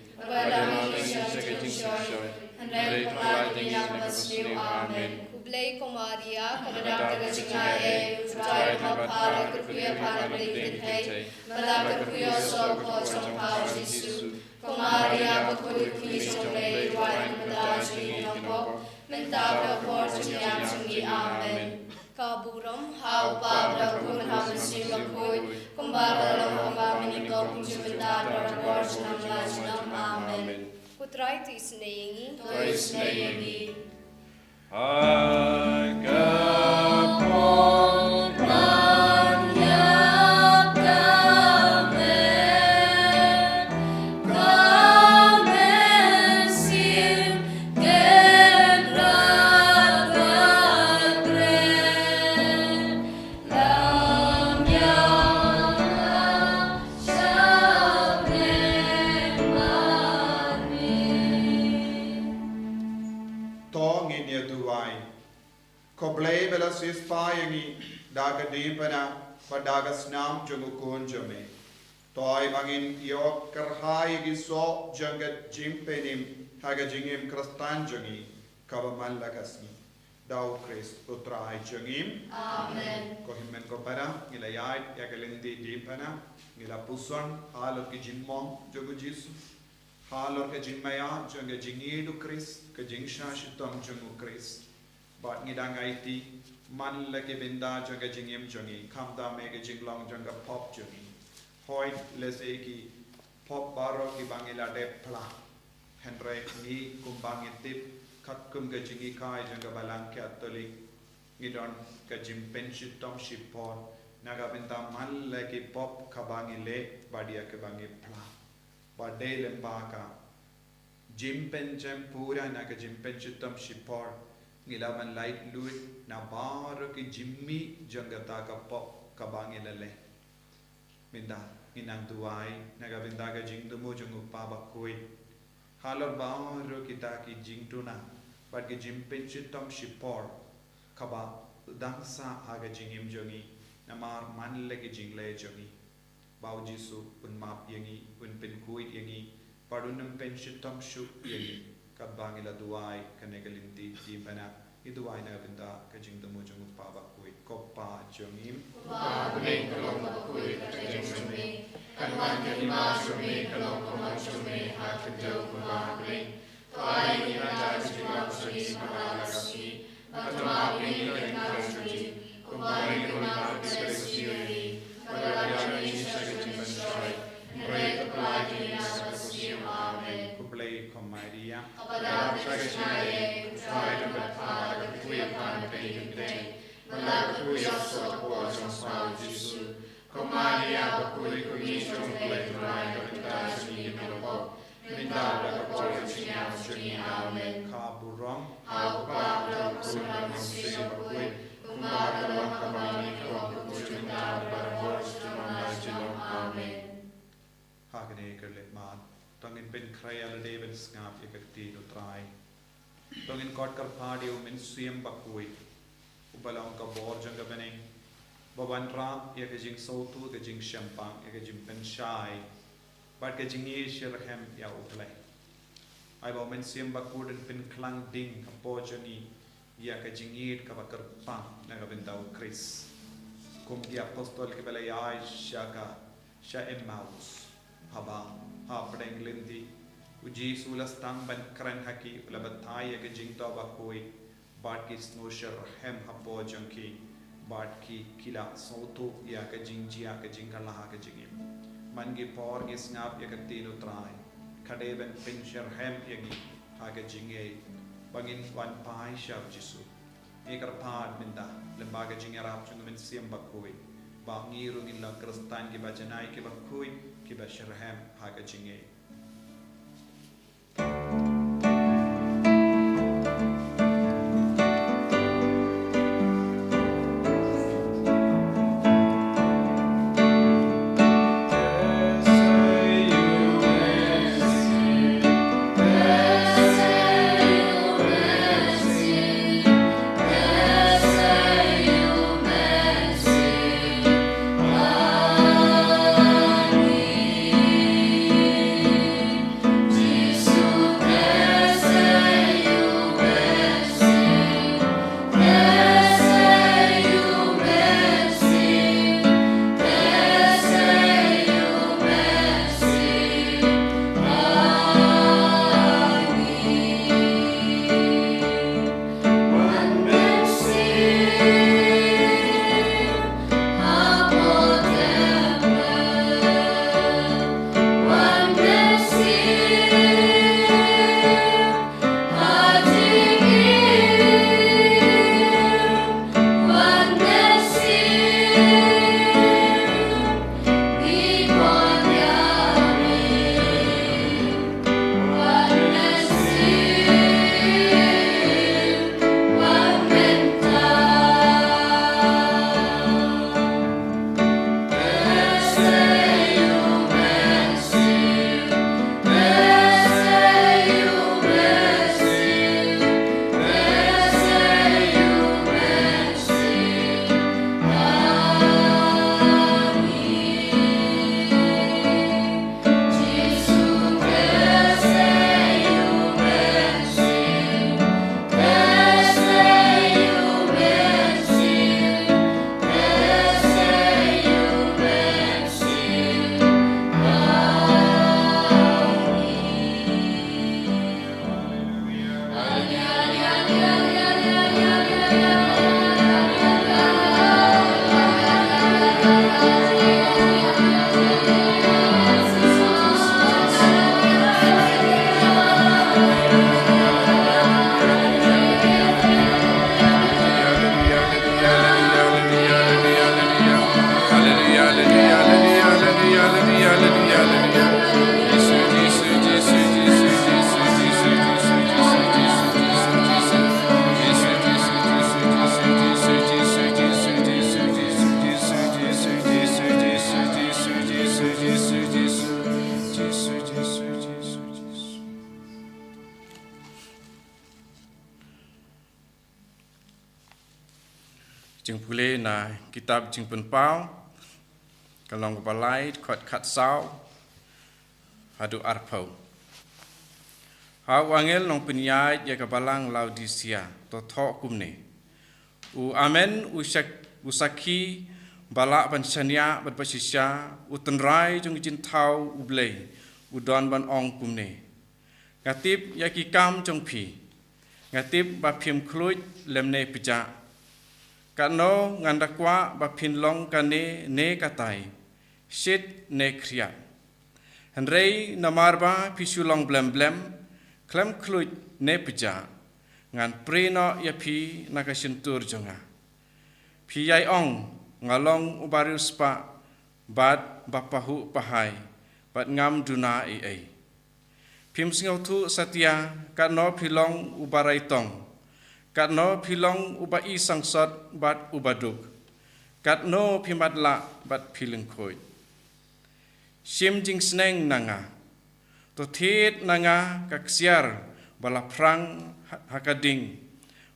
Kublay kumaria kabadak kajingaye utray mapara kuya para belikin malakar kuya so ko pao Jesu kumaria bakoy kumisong tuay madajing nako mentaka por siyang sungi amen Kaburam haupa brakun hamasin bakoy kumbara lang hamamin ikaw kung jumentar para ng lajnam amen Kutray tu isnayengi Agapon manyak kamen kamen sim genradagren lamya sabren Tong in Dubai. Koblay bela sispayangi daga dimpana padaga snam jungukun jame. Toy bangin yok kerhai giso jangat jimpenim haga jingim krastan jangi. kabaman lagasni dau Christ utrai jangim Amen. ko himmen ko para ngila yait ya kalindi di pana ngila puson halor ki jimmong jogo Jesu halor ke jimmaya jonga jingidu Christ ke jingsha shitom jongo Christ bat ngidang IT man leke binda jonga jingim jongi kamda mege jinglong jonga pop jongi hoi lese ki pop baro ki bangila de pla Henry ni kumbang itip kat kum ke jingi kai jonga balang ke atolik ngidon ke jimpen shitom shipon naga binta man leke pop kabangi le badia ke bangi pla bade lembaka jimpen jem pura naga jimpen shitom shipor ngilaman light luit na baro ki jimmi jangata ka pop kabangi lele binda inang duai naga binda ka jingdumu jungu pabakui halor baro kita ki jingtuna but ki jimpen shitom shipor kaba dangsa haga jingim jongi namar manle ki jingle jongi bau Jesu un map yangi un pen kuit yangi padunam pen shitom shu yangi kabangila duai kanegalinti dimana iduai na binda ka jingdumu jongu pabakui koppa jongim Ba kuning kalong kuy kajengsume kanwan kalima sume kalong kumansume hakidau kuba kuning Tuai iraja kajengam suri kabalagasi Atamapi kajengasuji Kumbari kumar kisarisiuri Padaraja Isa kajengam soy Mereka pelagi nasakusium amen kuplay komaria Kapadam kajengay Tuai dapat pada kuyapan kajengay Malaku yasot po sa Pao Jesu Kumaria bakuy kumisong kulay tunay kapita sa ginagawa Mindala ka po sa siya sa amen kaburam Ako pa ang kulang ng siya bakuy Kumakalawang kamani ko ang kukusunta para mo sa tunong amen hakane kerlet mat tongin pen krayal David ngap yakti do try tongin kot kar phadi min suyam bakui ubalong ka bor jang ka bening baban ram ya ka jing sautu ka jing shampang ya ka jing pen shai but ka jing ye shirhem ya utlai ai ba min suyam bakud pen klang ding ka pojani ya ka jing yit ka bakar pang na ka bentau Chris kum ki apostol ke bela ya shaka sha emmaus haba ha pdeng lendi uji sulas tang ban kran haki labatai ke jingto ba koi bat ki snosher hem hapo janki bat ki kila soto ya ke jingjia ke jingkala ha ke jingim man gi por gi snap ya ke tino trai khade ben pincher hem yagi ha ke jinge bangin wan pai shab jisu ekar pad minda lemba ke jingarap chung men siam ba koi ba ngiru ngin la kristan ki bajanai ki ba koi ki ba sherhem ha ke jinge Amen. jing pule na kitab jing penpau kalong balai khot khat sau hadu arpau hau angel nong penyai ya kabalang Laodicea to thok kumne u amen usaki balak pansanya berpasisya utenrai jung jin thau ublei udon ban ong kumne ngatip ya kikam jong phi ngatip ba phim khluj lemne pija kano ngandakwa ba phin long kane ne katai shit ne khria henrei namarba pisulong blem blem klem khluj ne pija ngan preno ya phi nakasintur jonga phi yai ong ngalong ubaru spa bad bapahu pahai bad ngam duna ai phim singau thu satya kano philong ubarai tong katno philong ubai sangsot bat ubaduk katno phimatla bat philing khoi sim jing sneng nanga to thit nanga kaksiar bala prang hakading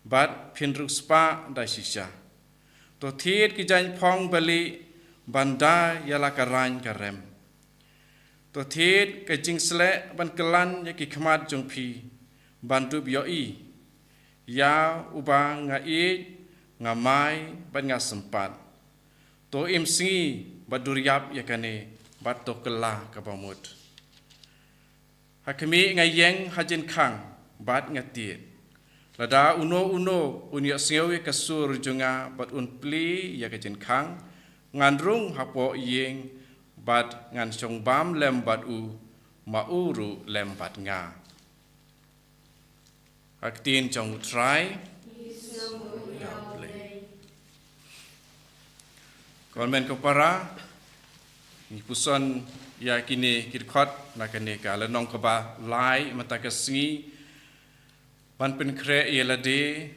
bat phinruk spa daisisha to thit kijan phong bali banda yala karang karem to thit kajing sle ban kelan yaki khmat jong phi bantu bioi ya uba nga nga mai ban nga sempat to imsi baduriap yakane bat to kela kabamut hakmi nga yeng hajin khang bat nga tiet lada uno unya sewe kasur junga bat unpli ya kajin khang ngandrung hapo yeng bat ngan song bam lem bat u mauru lem bat nga Aktin trong try Kolmen kopara ni puson ya kini kirkhot nakane ka lanong ka ba lai mata ka singi ban pen kre yelade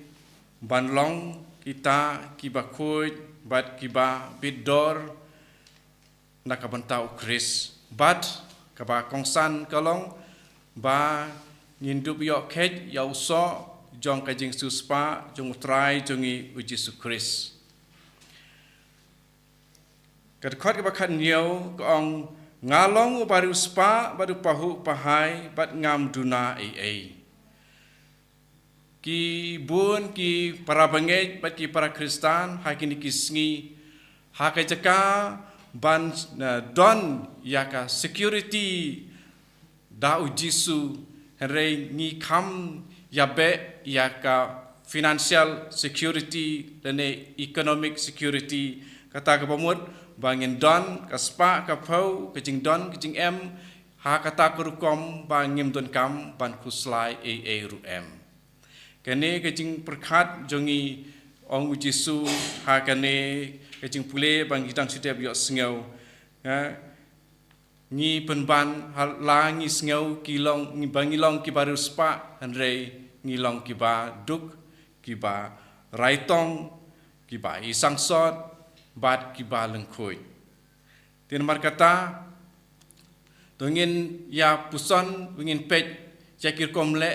ban long kita kiba khoi bat kiba bidor nakabantau kris bat ka ba kongsan kalong ba Nindup yok kej yau so jong kajing suspa jong try jongi uji sukris. Kadkhot ke bakat niau kong ngalong baru spa baru pahu pahai bat ngam duna ai. Ki bun ki para bangej bat ki para Kristan hakini kisngi hakajaka ban don yaka security da ujisu Henry ni kam yabe yaka financial security dan economic security kata kapamut bangin don kaspa kapau kecing don kecing em ha kata kurukom bangim don kam ban kuslai ru em kene kecing perkhat jongi ong ujisu ha kene kecing pule bang hidang setiap yok sengau ni penban la ngi sngau kilong ngi bangilong ki baru spa hanrei ngilong ki ba duk ki ba raitong ki ba isang sot bat ki ba lengkhoi tin mar kata tongin ya puson wingin pej jakir komle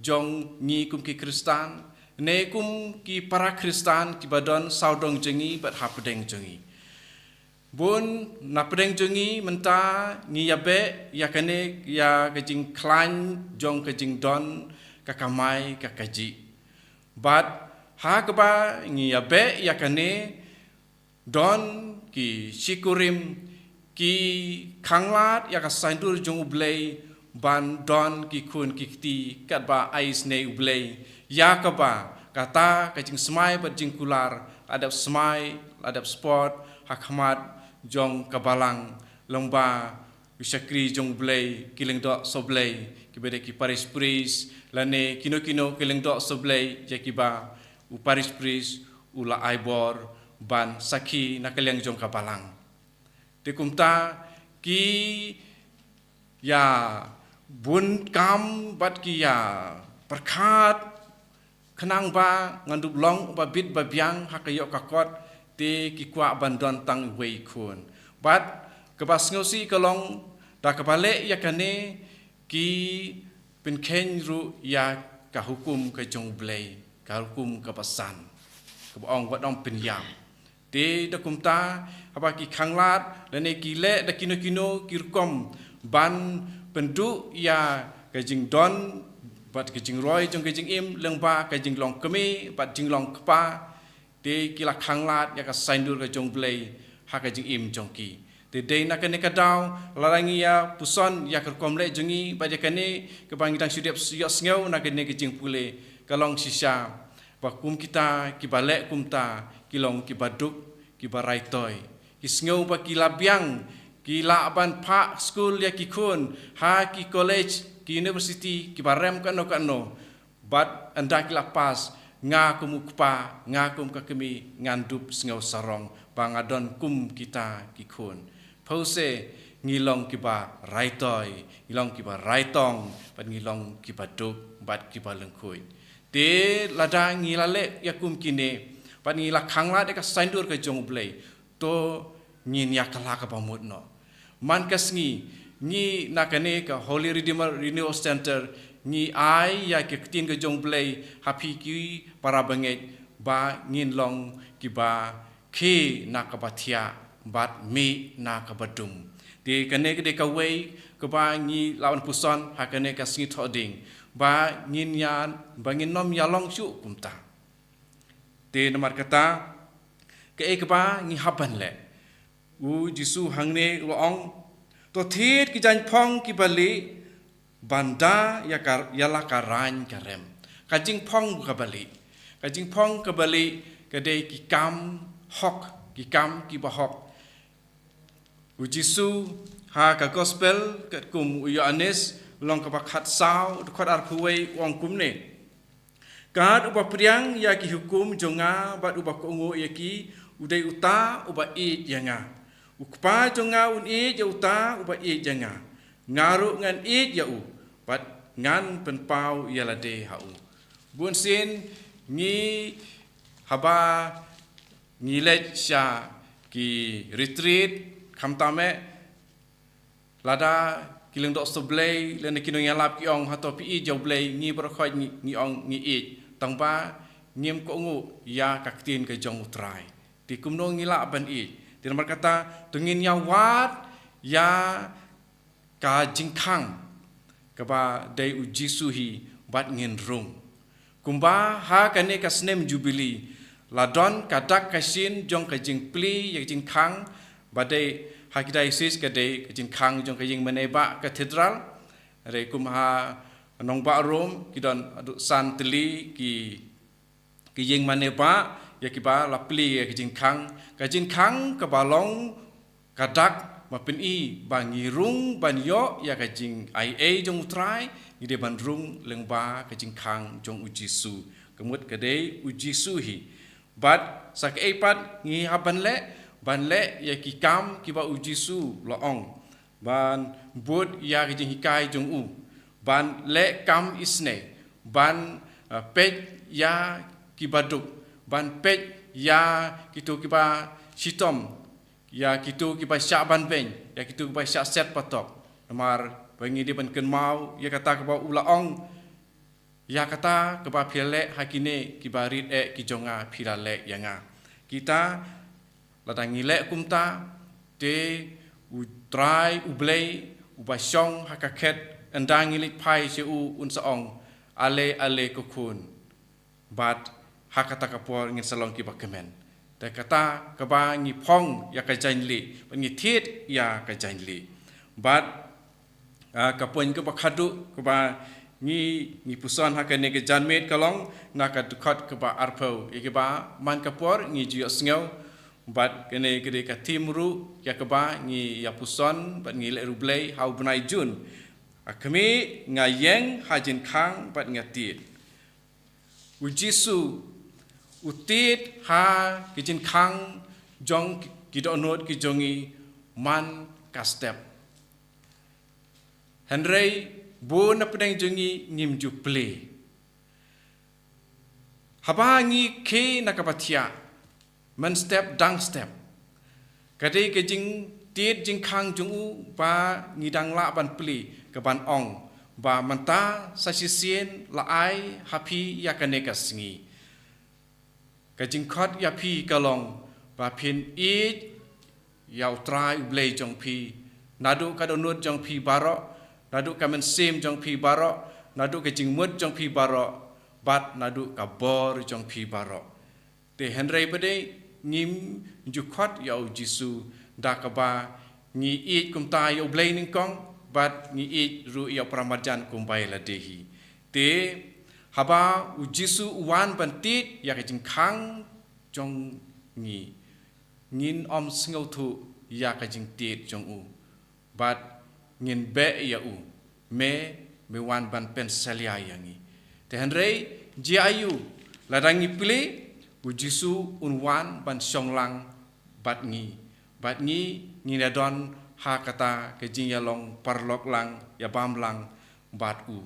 jong ngi kum ki Kristan ne kum ki para Kristan ki badon saudong jengi bat hapdeng jengi Bun napdeng jongi menta ngi yabe yakane ya kajing klan jong kajing don kakamai kakaji bat ha kaba ngi yabe yakane don ki shikurim ki khanglat yakasaindur jong ublei ban don ki kun kikti katba ais ne ublei yakaba kata kajing smai bat jing kular adap smai adap sport hakmat jong kabalang lomba wisakri jong blay kileng dok soblay kibede ki Paris Pris lane kino kileng dok soblay jakiba u Paris Pris ula aibor ban saki nakaleng jong kabalang tekumta ki ya bun kam bat ki ya perkhat kenang ba ngandup long ba bit ba biang hakayok kakot te ki kwa bandon tang wei kun bat kebas ngosi kalong da kabale yakane ki penken ru ya ka hukum ke jong blei ka hukum ke pasan ke ong wat ong penyam te da kumta apa ki khanglat dan ki le da kino ki rukom ban penduk ya ka jing don bat ka jing roi jong ka jing im leng ba ka jing long kemi bat jing long kpa te ki la khanglat ya ka saindur ka jong blei ha ka jing im jong ki te dei na ka ne ka daw larangi ya puson ya ka rukom le jongi ba de ka ne ka bang dang sudep yo sngo na ka ne ka jing pule ka long sisa ba kum kita ki balek kumta ki long ki baduk ki baraitoi ki sngo ba ki labiang ki la ban pak school ya ki kun ha ki college ki university ki barem kan no bat anda ki lapas nga kum kupa nga kum ka kemi ngandup sngo sarong bangadon kum kita ki kun pause ngilong ki ba raitoi ngilong ki ba raitong bat ngilong ki baduk bat ki ba lengkui te lada ngilale ya kum kine bat ngila khangla de ka saindur ka jong blei to ngin ya kala ka pamut no man kasngi ni nakane ka Holy Redeemer Renewal Center ni ai ya ke tin ka jong blei happy ki para banget ba ngin long ki ba ke nakabatia bat me nakabadum de kane ke de ka wei ka ba ngi lawan puson ha kane ka sngi thoding ba ngin yan ba ngin nom ya long chu kumta te nomor kata ke ek ba ngi haban le u jisu hangne loong to thit ki jan phong ki bali banda ya kar yala karan karem ka jing phong ka bali ka de ki kam hok ki kam ki ba hok u jisu ha ka gospel ka kum u Yohanes long ka khat sao khat ar phuwei wong kum ne kad uba priang ya ki hukum jonga bat uba ko ngo ya ki udai uta uba i yanga ukpa jonga un i ya uta uba i yanga ngaru ngan i ya u bat ngan pen pau ya la de ha u bun sin ni haba ni let sha ki retreat kham ta me lada kileng dok seblei lene kino yalap ki ong hato pi i jo blei ni bro khoi ni ong ni i tang ba ngiem ko ngu ya kaktin ke jong utrai ti kumno ngila ban i ti nomor kata tungin ya wat ya ka jingkhang ka ba dei u jisu hi bat ngin rung kumba ha kane ka snem jubilee ladon kadak kasin jong ka jing pli ya jingkhang ba dei Hakidaisis ke de jing khang jong ke jing meneba katedral re kumha nong ba rom kidon san teli ki jing meneba ya ki ba lapli ke jing khang ka balong kadak mapin i bangirung banyo ya ke jing ia jong utrai ni de bandrung lengba ke jing khang jong ujisu kemut ke de ujisu hi bat sak epat ngi haban le ban le ya ki kam ki ba ujisu loong ban bud ya ki jing hikai jong u ban le kam isne ban pet ya ki baduk ban pet ya kitu ki ba sitom ya kitu ki ba syak ban ben ya kitu ki ba syak set patok namar bangi dia ban ken mau ya kata ki ba ulaong ya kata ke ba phile hakine ki ba rit ki jonga phirale yanga kita ladang ngilek kumta te utrai ublei ubasong hakaket endang ngilik pai se u unsaong ale kokun bat hakata kapor ngin salong ki bakemen te kata kaba ngi phong ya ka janli ngi thit ya ka janli bat kapon ke bakhadu kaba ngi puson hakane ke janmet kalong na ka dukhat kaba arpo ikeba man kapor ngi jiyo sngo bat kene kede ka timru ya keba ngi ya puson bat ngi le rublei hau benai jun akami ngayeng hajin khang bat ngati ujisu utit ha kijin khang jong kidonot ki jongi man ka step henrei bon apdeng jongi ngim juple habangi ke nakabatia man step dang step kadai ke jing tiet jing khang jung u ba ngidang la ban pli ke ban ong ba manta sasisien la ai happy ya kaneka sngi cái chính khót ya phi cả lòng và phiền ít yau trai ublei trong phi nadu ka donut trong phi baro nadu ka men sim trong phi baro nadu ka jing mut trong phi baro bat nadu ka bor trong phi baro te henrei bade ngim ju khot yau jisu dakaba ngi it kum ta yau blei ning kong bat ngi it ru yau pramajan kum bai la dehi te haba u jisu wan bantit ya ka jing khang trong ngi ngin om sngau thu ya ka jing tit trong u bat ngin be ya u me wan ban pen salia yangi te henrei ji ayu ladangi pili u jisu un wan ban songlang bat ngi na don ha kata ke jing ya long parlok lang ya bam lang bat u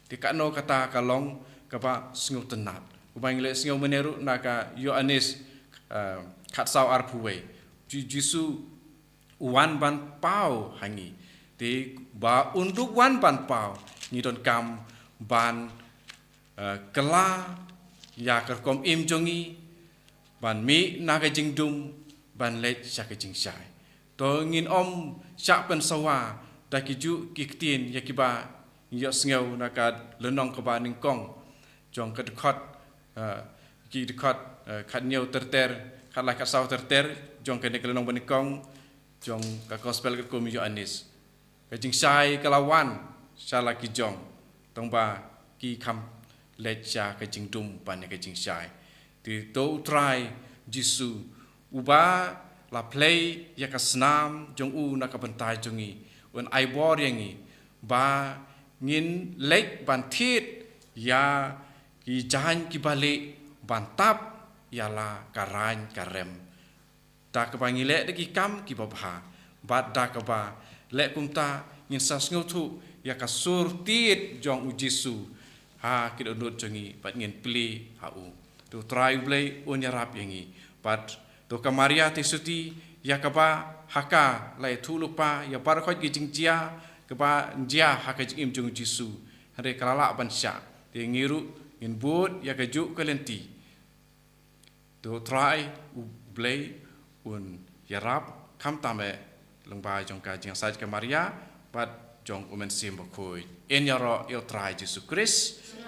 te ka no kata ka long ka ba sngau tenat u bang le sngau meneru na ka Yohanes khat sau arpuwe jisu wan ban pau hangi te ba untuk wan ban pau ni don kam ban kala ya kerkom im jongi ban mi na ka jing dum ban let sha ka jing sai to ngin om sha pen sawa da ki ju ki tin ya ki ba yo sngew na ka lenong ka ba ning kong jong ka khot ki khot khat nyeu ter khat la ka sau ter jong ka ne ka lenong ba ning kong jong ka gospel ka komi Yohanes ka jing sai ka lawan sala ki jong tong ba ki kham let sha ka jing dum pa ne ka jing sai ti to try jisu uba la play ya ka snam jong u na ka bantai jongi un ai bor yangi ba ngin lek ban thit ya ki jan ki bale ban tap ya la karan karem ta ka bangi le de ki kam ki babha bat da ka ba le kum ta ngin sas ngau thu ya ka sur tit jong u jisu ha ki do not jongi bat ngin pli ha u tu try play un ya rap yangi bat to ka Maria te suti ya ka ba haka lai thu lupa ya par khoi ki jingjia ka ba njia haka jing jong jisu hare kalala ban sha te ngiru in bud ya ka ju kalenti to try u play un ya rap kam tame lengba jong ka jing sa ka Maria bat jong umen sim ba khoi en ya ro yo try Jesus Christ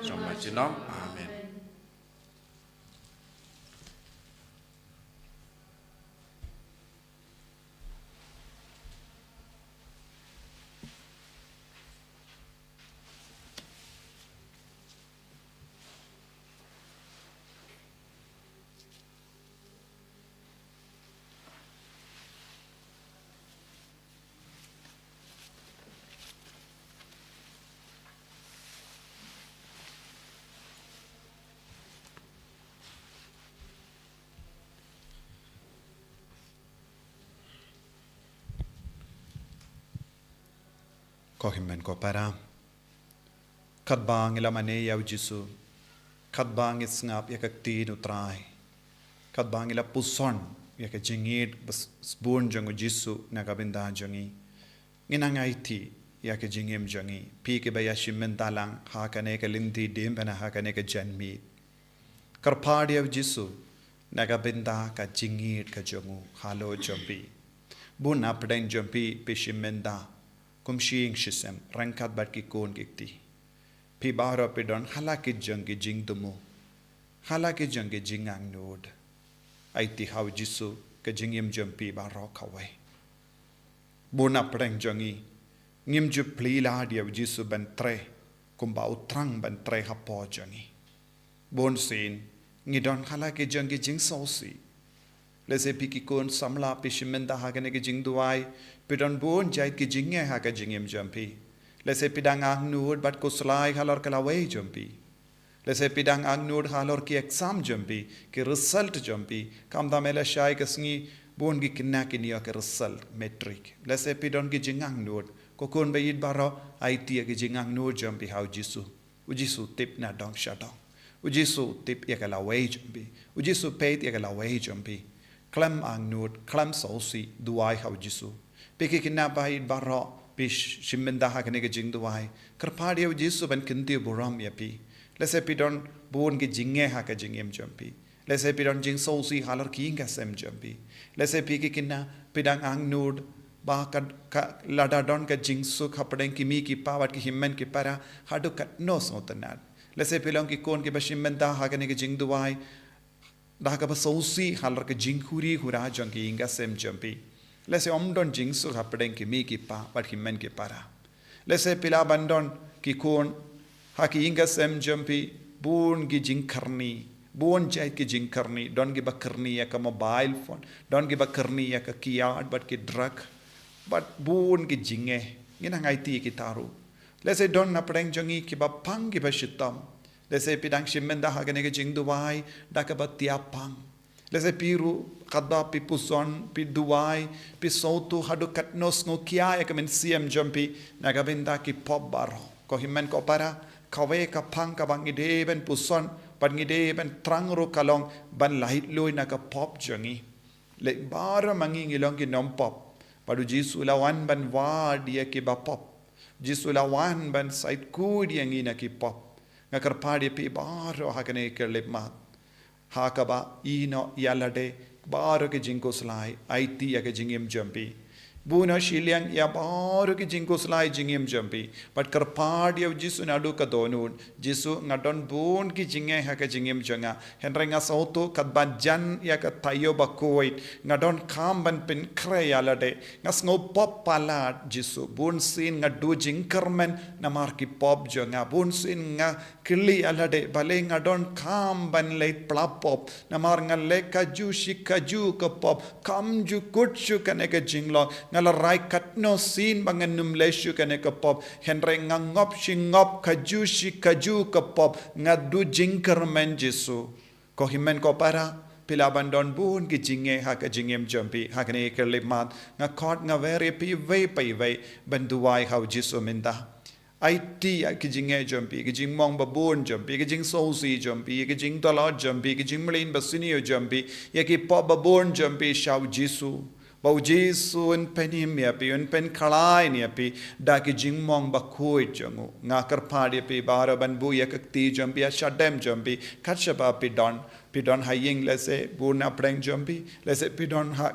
trong ma chinom amen. Ko himmen ko para khat bang ila mane yaw jisu khat bang isngap ya kakti no trai khat bang ila puson ya ka jingit bun jong jisu na ka binda jongi nginangai thi ya ka jingem jongi pi ke baya shimmen talang ha ka ne ka lindi dem bana ha ka ne ka janmi karphad yaw jisu na ka binda ka jingit ka jongu halo jompi bun apden jompi pe shimmen da kum shing shisem rangkat bat ki kon kikti pi bahra pe don halaki jang ki jing dumu halaki jang ki jing ang nod aiti haw jisu ka jingim jampi ba ro khawai bona preng jangi ngim ju pli la dia jisu ban tre kum ba utrang ban tre ha po jangi bon sin ngi don halaki jang ki jing sausi lese pi ki kon samla pe shimenda ha ke jing duai pidon bon jai ki jinge ha ka jingem jampi lese pidang ang nur bat ko slai halor kala way jampi lese pidang ang nur halor ki exam jampi ki result jampi kam da mela shai kasngi bon gi kinna ki niya ke result metric lese pidon ki jingang nur ko kon be yid baro it ki jingang nur jampi how jisu tip na dong shadong ujisu tip ya kala way jampi ujisu peit ya kala way jampi klam ang nur klam sausi duai how jisu peki kinna bai baro pish shimmenda ha kane ke jing duai karphad yaw jisu ban kinti buram yapi lese pidon bon ge jinge ha ka jingem jampi Lese pidon jing sousi halar king kasem jambi. Lese piki kina pidang ang nud ba ka lada don ka jing su kapdeng ki mi ki pawat ki himmen ki para hadu kat no sotanat. Lese pilong ki kon ki bashimmen da hagane ki jing duwai da ka ba sousi halar ka jing huri hura jong ki inga sem jambi. Lese omdon jing su kapdeng ki mi ki pawat himmen ki para. Lese pila bandon ki kon haki inga sem jambi bun ki jing karni. Buon jai ki jing karni, don giba karni ya ka mobile phone, don giba karni ya ka kiyad, but ki drug, but buon ki jinge, ngina ngai ti ki taru. Lese don na preng jongi ki ba pang giba shitam. Lese pidang shimenda hagane ki jing duwai, da ka ba tiapang. Lese piru kada pi puson pi duwai pi sautu hadu katnos ngo kia ya ka men siam jumpi naga benda ki pop baro. Ko himmen ko para kawe ka pang ka bang ide ben puson ban ngide ban trang ro kalong ban lahit loi na ka pop jangi le bara mangi ngilong ki nom pop padu jisu lawan ban wa dia ki ba pop jisu lawan ban sait ku dia ngi na ki pop ngakar padi pi baro hakane ke le ma hakaba ino yalade baro ke jinko slai it ya ke jingim jampi Buna shiliang ya baru ki jingko slai jingim jampi but karpad ya jisu nadu ka donun jisu ngadon bun ki jinge ha ka jingim janga henrenga sauto kadban jan ya ka tayo bakoit ngadon kam ban pin kre ya lade ngas ngo pop pala jisu bun sin ngadu jingkermen namar ki pop janga bun sin nga kili alade bale ngadon kam ban le plapop namar ngale kaju shikaju ka pop kam ju kutchu kane ka jinglo ngala rai katno sin bangan numleshu kane ka pop henre ngangop shingop kaju shikaju ka pop ngadu jingkermen jisu ko himen ko para pilaban don bun ki jinge ha ka jingem jampi ha kane ke lemat nga khot nga vere pi ve pai ve banduwai hau jisu minda IT ki jinge jampi ki jing mong babun jampi ki jing sousi jampi ki jing dollar jampi ki jing mlin basinio jampi ya ki pop babun jampi shau jisu bau jisu en penim ya pi en pen khalai ni pi da ki jing mong ba khoi jangu nga kar phadi pi bara ban bu ya kakti jampi ya shadem jampi khatshaba pi don haying lese buna preng jampi lese pi don ha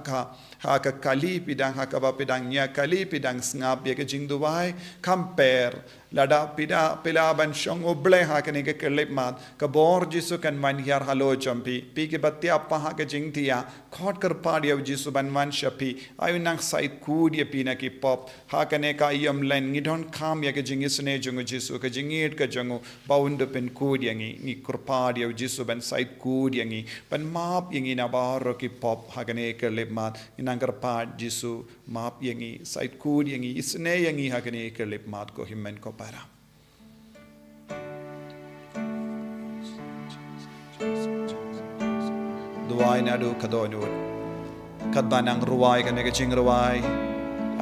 ka kali pidang ha ka ba pidang nya kali pidang snap ya ke jing duwai compare lada pida pila ban shong oble ha ke ne ke kelip mat ka bor jisu kan man yar halo jampi pi ke batia pa ha ke jing tia khot kar pa dia jisu ban man shapi ayu nang sai ku dia pi na ki pop ha ke ne ka yom len ngi don kham ya ke jing isne jungu jisu ke jingit ka jungu baund pen ku dia ngi kur pa dia jisu ban sai ku dia ngi ban map yang ina baro ki pop ha ke ne ke lip mat nangkar pa jisu map yangi sait kud yangi isne yangi hakane ke lip mat ko himmen ko para duai nadu kadonu kadbanang ruwai kane ke jing ruwai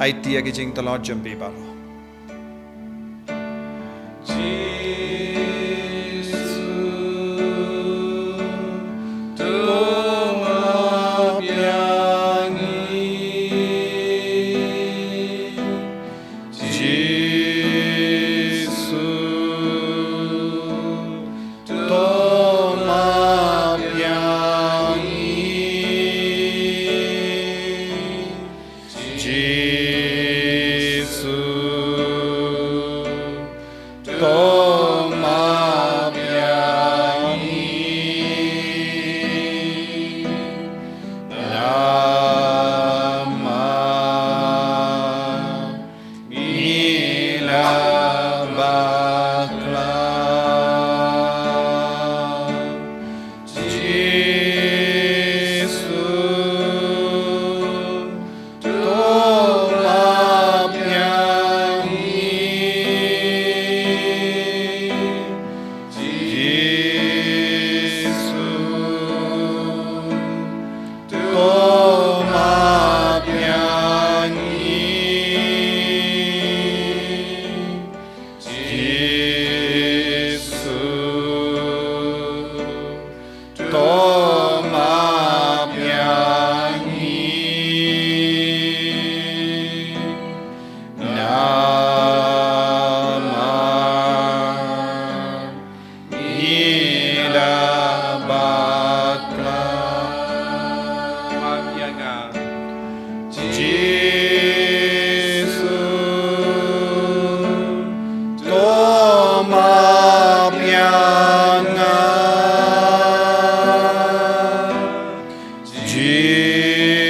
IT ke jing talot jambi baro Oh nga Giêsu toma pianga Giêsu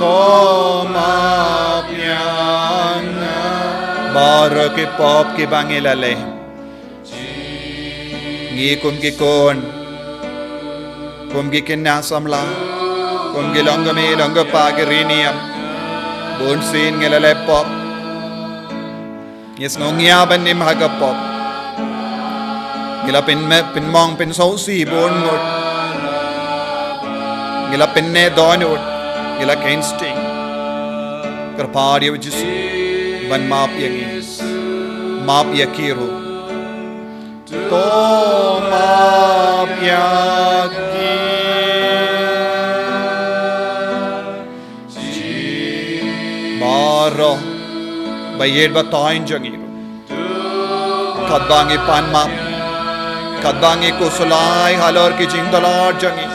toma pianga bara ke pop ke bangilale ngi kum ki kon kum ki kinna samla kum ki longami longa pagiriniam bon sin ngelale pop yes ngongya banim haga pop ngila pin mong pin so si bon ngot ngila pin ne donut ngila kain sting kerpadi jisu ban map yangi map yakiru toma piaki baro bayed batain jangiru kadbangi pan map kadbangi kusulai halor ki jingdalar jangi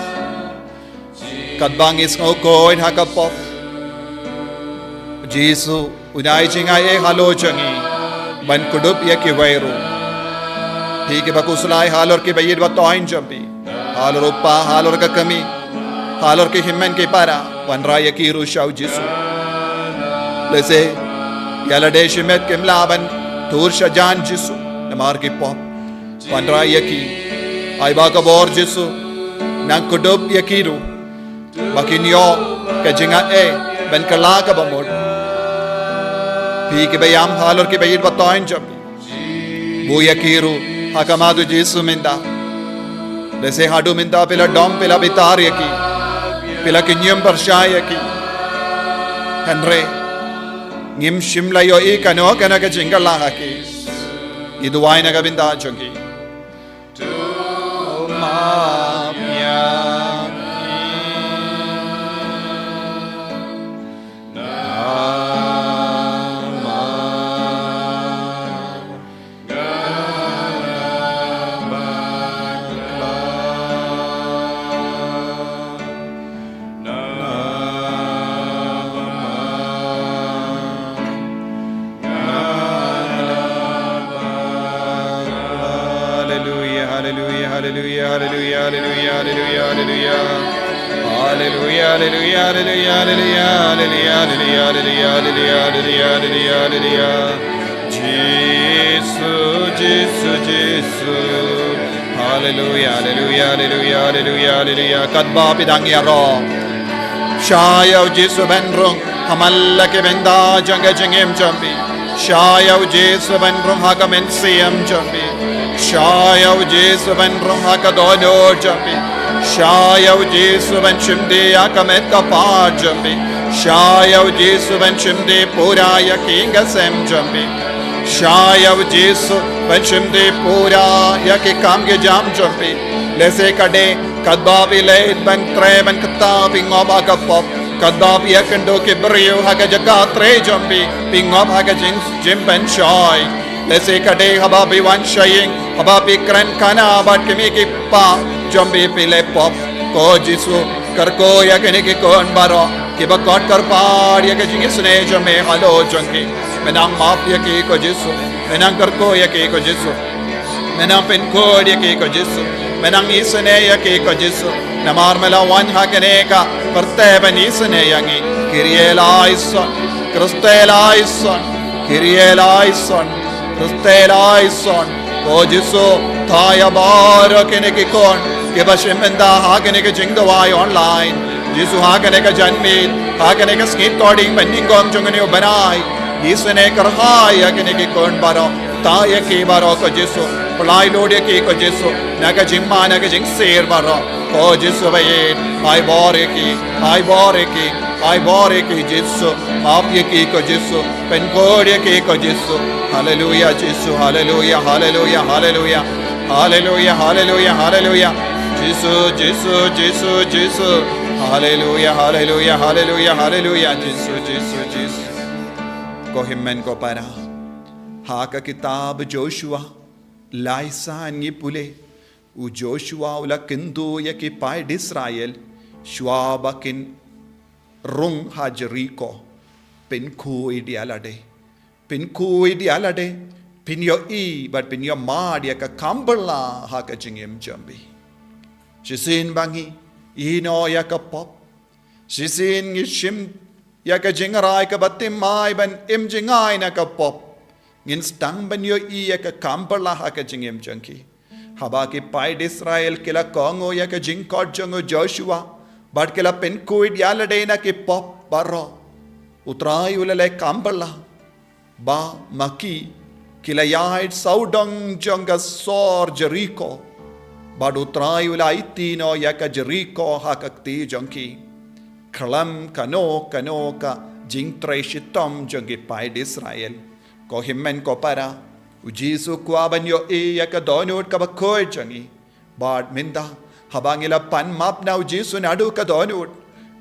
kadbangi snokoi hakapop Jesu unai jingai e halo jangi ban kudup yaki wairu ठीक है बकुसलाई हालर के बैर बताइन jumpy hauler उपा हालर का कमी हालर के हिम्मन के पारा वनरा यकी रुशाउ जिसु लेसे यालडे शिमेत केमलाबन दूर शजान जिसु नमार की पॉप वनरा यकी आइबा का बोर जिसु नंग कुडुब यकी रू बकिन्यो के जिंगा ए बन कला का बमोड ठीक है बयाम हालर के बैर बताइन जंपी वो यकी रू Hakamadu Jesu minda Lese hadu minda pila dom pila bitar yaki Pila kinyum barsha yaki Henry Ngim shimla yo I kano kana ka jingala haki Iduwai naga binda jogi Toma Kadba bidang yaro Shaya Jesu benrung Hamalla ke benda janga jangem jambi Shaya Jesu benrung haka mensiyam jambi Shaya Jesu benrung haka dono jambi Shaya Jesu ben shimdi haka metka par jambi Shaya Jesu ben shimdi pura yakinga sem jambi Shaya Jesu ben shimdi pura yakikam ge jam jambi Lese kade kadbabi leid ban tre ban kata pingob aga pop kadbabi yakendo ke brio haga jaga tre jambi pingob haga jim ban shoy lese kade hababi wan shaying hababi kran kana bat kemi ki pa jambi pile pop ko jisu karko yakene ki kon baro ki bakot kar par yak jingisne jame halo jangi menang maf yaki ko jisu menang karko yaki ko jisu menang pin kod yaki ko jisu menang isne yaki ko jisu namar mela wan hakene ka varte ben isne yangi kirielaison kristelaison kirielaison kristelaison ko jisu thaya bar kene ki kon ke bashemenda hakene ke jingdawai online jisu hakene ka janmi hakene ka skip coding bending gom jungane banai isne karhai hakene ki kon baro taya ke baro ko jisu Polai lode ki ko Jesu naga jimma naga jing ser baro ko Jesu bayet ai bore ki Jesu maaf ye ki ko Jesu pen kode ki ko Jesu hallelujah Jesu hallelujah hallelujah hallelujah hallelujah hallelujah hallelujah Jesu Jesu Jesu Jesu hallelujah hallelujah hallelujah hallelujah Jesu Jesu Jesu ko himmen ko para ha ka kitab Joshua Laisan ye pule u Joshua ula kindu ya ki pai di Israel shwa bakin rung ha Jericho pin ku idealade pin ku idealade pin yo I but pin yo ma dia ka kambala ha ka jingem jambi shisin bangi ino ya ka pop shisin ngishim ya ka jingarai ka batim mai ban im jingai na ka pop ngin stang ban yo I ya ka kambala ha ka jingem janki haba ki pai di Israel kila kongo ya ka jingkot jango Joshua but kila pin ku idealade na ki pop baro utrai ulale kambala ba maki kila yaid saudang janga sor Jericho but utrai ulai tino yaka Jericho hakakti janki kalam kano ka jingtrai shitam jangi pai di Israel ko himmen ko para ujisu kwa banyo yaka donut ka bakoy jangi but minda habangila pan map na ujisu nadu ka donut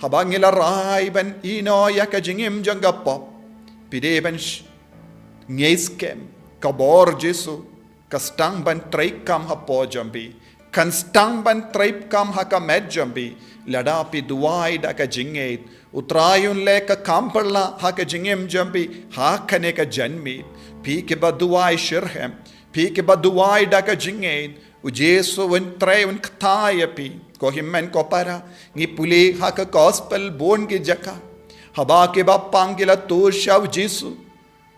habangila rai ban ino yaka jingim janga pop pide ban ngeskem kabor Jesu kastang ban traik kam hapo jambi kan stang ban traip kam haka med jambi lada pi duai da ka jinget utrayun le ka kamperla haka jingem jambi hakane ka janmi pi ke ba duai shirhem pi ke ba duai da ka jinget u Jesu un tray un kthaya pi ko himmen ko para ngi puli haka gospel bon ki jaka haba ke ba pangila tu shav Jesu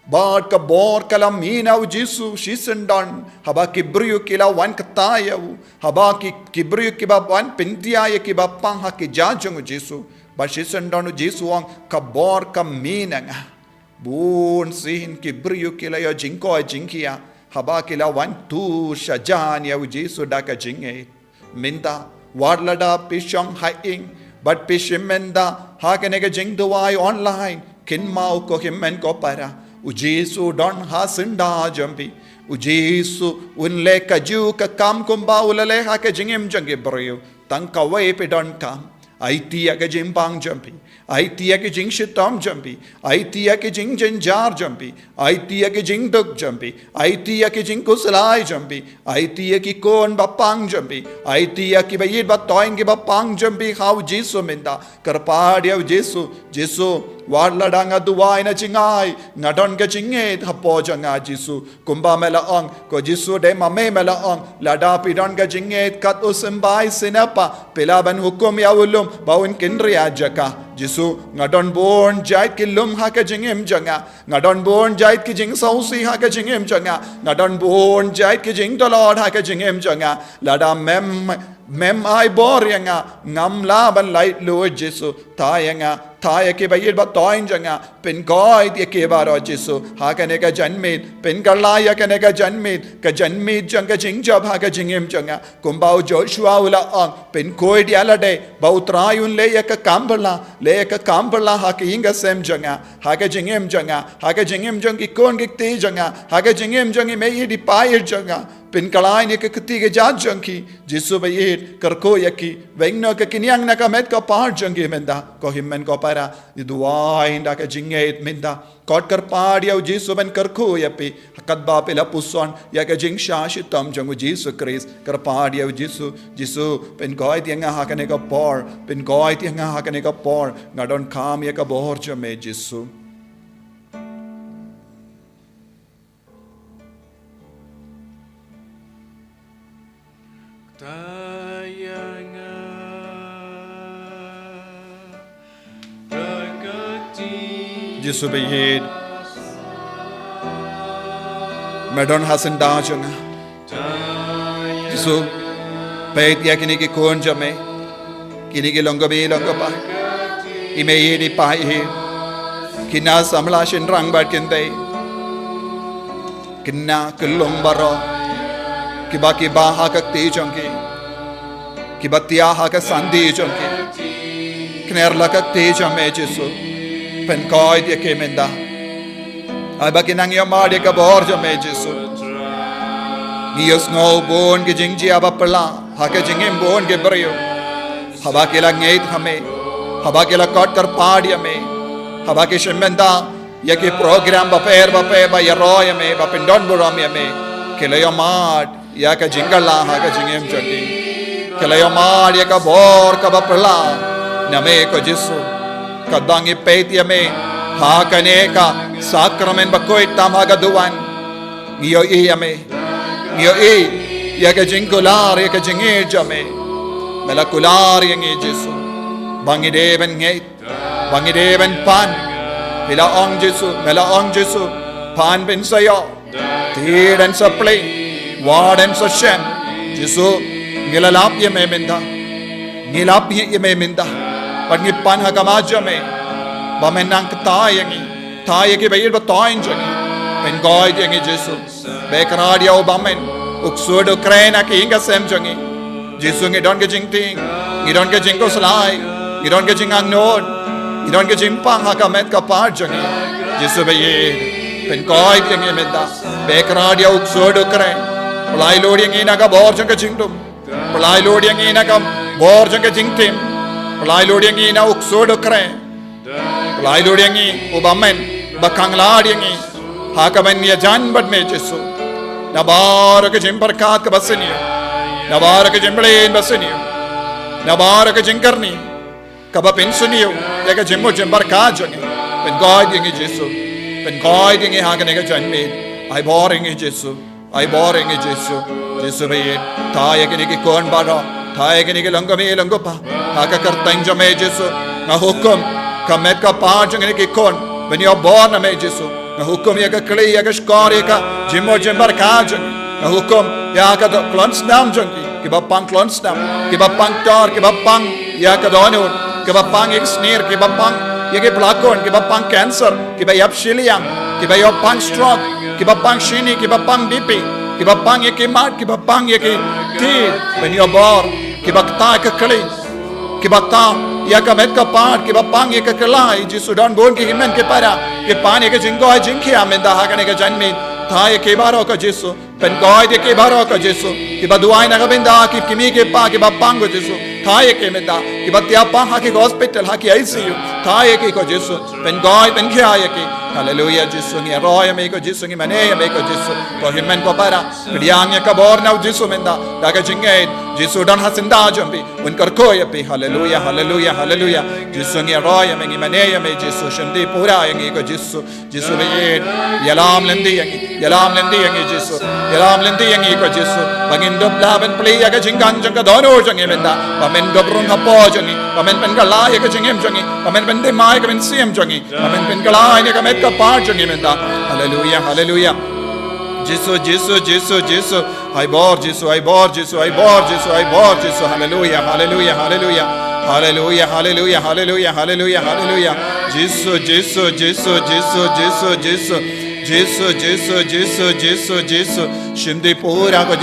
Bad ka bor kala mina u Jesu shisendan haba kibriyu kila wan kataya u haba ki kibriyu kiba wan pintia ye kiba pang ha ki jajung u Jesu ba shisendan u Jesu ang ka bor ka mina nga bun sin kibriyu kila yo jinko jinkia haba kila wan tu shajan ya u Jesu da ka jinge minda warlada pishong haing but pishimenda ha ke ne ka jing duai online kin mau ko himmen ko para u Jesu don hasinda jambi u Jesu unle kaju ka kam kumba ulale ha ka jingem jange breu tang ka wai pe don kam aitia ka jimpang jambi aitia ke jing shitam jambi aitia ke jing janjar jambi aitia ke jing duk jambi aitia ke jing kuslai jambi aitia ki kon bapang jambi aitia ki bayit batoing ki bapang jambi how Jesu minda karpadia Jesu warla danga duwai na chingai ngadon ke chinge hapo janga Jesu kumba mela ong ko Jesu de mame mela ong lada pidon ke chinge kat usembai sinapa pelaban hukum ya ulum bawin kinria jaka Jesu ngadon bon jait ki lum ha ke jingem janga ngadon bon jait ki jing sausi ha ke jingem janga ngadon bon jait ki jing dolod ha ke jingem janga lada mem ai bor yanga ngam la ban light lo Jesu tayanga thaya ke bayit ba toin janga pen goi ye ke baro Jesu ha kane ka janmit pen karla ya kane ka janmit janga jing job ha ka jingem janga kumbau Joshua ula ang pen koi diala de bautrayun le ya ka kambala ha ke inga sem janga ha ka jingem jangi kon ke te janga ha ka jingem jangi me yi di pai janga pen kalai ne ke kti ke jat jangi Jesu bayit karko yaki wengno ke kinyang na ka met ka par jangi menda ko himmen ko para di duai inda ka jinget minda kot kar padia u Jesu ben karko yapi hakat ba pela puson ya ka jing shashitam jangu Jesu Christ kar padia u Jesu pen goi tianga ha kane ka por pen goi tianga ha kane ka por ngadon kam ya ka bor jame Jesu Jesu bayid Madon hasan da janga Jesu bayid ya kini ki kon jame kini ki longa pa ime yedi pa he kina samla shin rang bat kinde kina kelong baro ki ba ha ka te jangi ki batia ha ka sandi jangi kner la ka te jame Jesu pen koi dia ke menda ai ba kinang yo ma dia ka bor jame Jesu ni os no bon ke jingji aba pala ha ka jingem bon ke brio haba ke la ngeit hame haba ke la kot kar padia me haba ke shemenda ya ke program ba per ba ya roya me ba pendon boram ya me ke le yo ma ya ka jingala ha ka jingem jogi kalayama ya ka bor ka bapla name ko Jesu kadangi peit ya me ha ka ne ka sakramen bakoi tam ha gaduan ngio I ya me ngio I ya ka jingular ya ka jingir jame melakular yang Jesu bangi deven ngeit bangi deven pan mela ong Jesu pan ben sayo tid and supply word and shem Jesu ngilalap ye me minda ngilap ye me minda pag ngipan ha kamaja me bamenang ktayangi tayaki bayir ba toin jani pen goy yengi Jesu bekradia obamen uksud ukraina ki inga sem jangi Jesu ngi don ke jingting ngi don ke jingko salai ngi don ke jingang nod ngi don ke jimpang ha kamet ka par jangi Jesu bayir pen goy yengi minda bekradia uksud ukraina Pelai lodi yang ina ka bor jang ka jingtum. Pelai lodi yang ina ka bor jang ka jingtim. Pelai lodi yang ina uksod kre. Pelai lodi yang i ubamen bakang ladi yang i hakamen ya jan bad me Jesu. Nabar ka jimpar kat ka basini. Nabar ka jimplein basini. Nabar ka jingkarni. Ka ba pensuni ya ka jimbo jimpar kat jang. Pen God yang i Jesu. Pen God yang i hakan ka jan me. Ai bor yang i Jesu. Ai boring Jesu Jesu bayi thaya ke niki kon baro thaya ke niki langgo me langgo pa haka kartain jo me Jesu na hukum kamet ka paaj niki kon when you are born me Jesu na hukum ya ka kli ya ka skori ka jimo jembar ka jang na hukum ya ka klons nam jangi ki bapang klons nam ki bapang tor ki bapang ya ka donur ki bapang ek sneer ki bapang ya ke plakon ki bapang cancer ki bayap shiliang ki bayap pang stroke ki bapang shini ki bapang BP ki bapang ye ki mat ki bapang ye ki tid when you are born ki bakta ka kali ki bakta ya ka met ka part ki bapang ye ka kalai Jesu don bon ki himen ke para ki pane ke jingo ai jinki amenda ha kane ka janmi tha ye ke baro ka Jesu pen goi de ke baro ka Jesu ki baduai na ka benda ki kimi ke pa ki bapang ko Jesu tha ye ke menda ki batia pa ha ki hospital ha ki ICU tha ye ke ko Jesu pen goi pen khia ye ki Hallelujah Jesu ngi roya me ko Jesu ngi mane me ko Jesu ko himen ko para kriang ya ka bor na Jesu menda daga jinge Jesu dan hasinda jambi un kar ko ya pe hallelujah hallelujah hallelujah Jesu ngi roya me ngi mane me Jesu shandi pura ngi ko Jesu Jesu me yalam lendi ngi Jesu yalam lendi ngi ko Jesu bangin dob laben pli ya ka jingang jang ka dono jang menda pamen dobrun hapo jangi pamen pen kala ya ka jingem jangi pamen pen de mai ka pen sim jangi pamen pen kala ya ka met ka par jangi menda hallelujah hallelujah Jesu Jesu Jesu Jesu ai bor Jesu ai bor Jesu ai bor Jesu ai bor Jesu hallelujah hallelujah hallelujah hallelujah hallelujah hallelujah hallelujah hallelujah Jesu Jesu Jesu Jesu Jesu Jesu Jesu Jesu Jesu Jesu Jesu shindi pura ko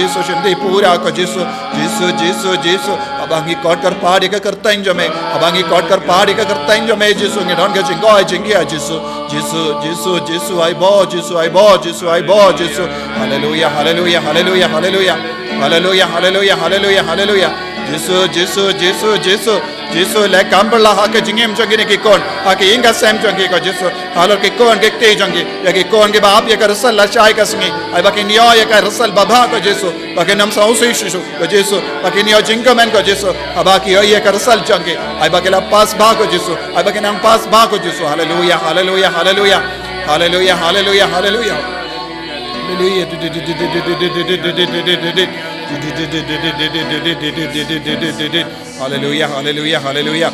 Jesu Jesu Jesu Jesu abangi kot kar paadi ka karta injo me abangi kot kar paadi ka karta injo me Jesu ngi don ga jingo ai jingi a Jesu Jesu Jesu Jesu ai bo Jesu ai bo Jesu ai bo Jesu hallelujah hallelujah hallelujah hallelujah hallelujah hallelujah hallelujah hallelujah Jesu Jesu Jesu Jesu Jesu le kambala ha ke jingem jangi ne ki kon ha ke inga sem jangi ko Jesu halor ke kon ke te jangi ya ke kon ke baap ya ka rasal la chai ka sngi ai ba ke niyo ya ka rasal baba ko Jesu ba ke nam sa usi shu ko Jesu ba ke niyo jinga men ko Jesu aba ki yo ya ka rasal jangi ai ba ke la pas ba ko Jesu ai ba ke nam pas ba ko Jesu hallelujah hallelujah hallelujah hallelujah hallelujah hallelujah Hallelujah, hallelujah, hallelujah.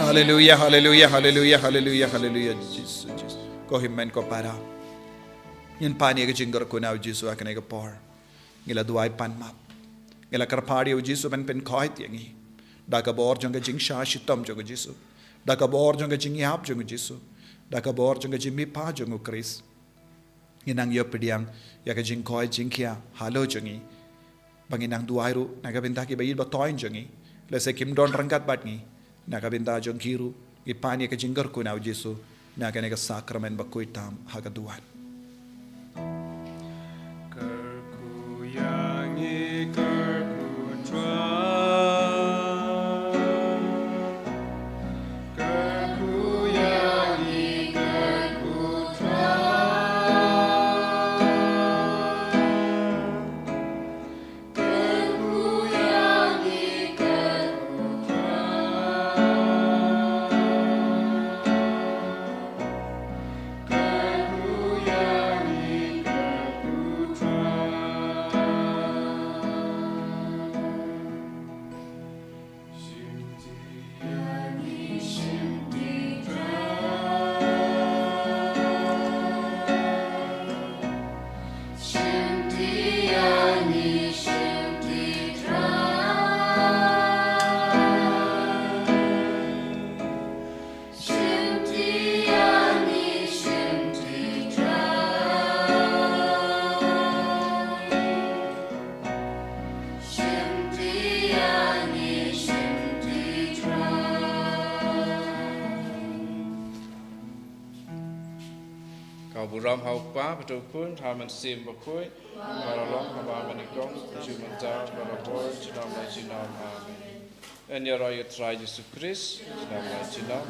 Hallelujah, hallelujah, hallelujah, hallelujah, hallelujah. Jesus, Jesus. Ko himmen ko para. Yan pani ke jingor ko na Jesus akane ke por. Ngila duai pan map. Ngila karpadi o Jesus ben pen khoi tiangi. Da ka bor jong ke jing sha shitam jong Jesus. Da ka bor jong ke jing yap jong Jesus. Da ka bor jong ke jing mi pa jong Chris. Nginang yo pediang ya ke jing khoi jing kia halo jongi. Banginang duairu nagabinta ki bayid ba toin jongi. Lese kim don rangkat batngi nagabinta jong kiru ipani ke jinggar ko na Jesu nagane ka sakramen ba kuitam hagaduan. Kerku yangi kerku tra kerku yangi kerku tra buram haupa betukun haman sim bakui maralom haba manikong jumanta barabor jinam la jinam amen. En ya raya try Yesus Kristus jinam la jinam.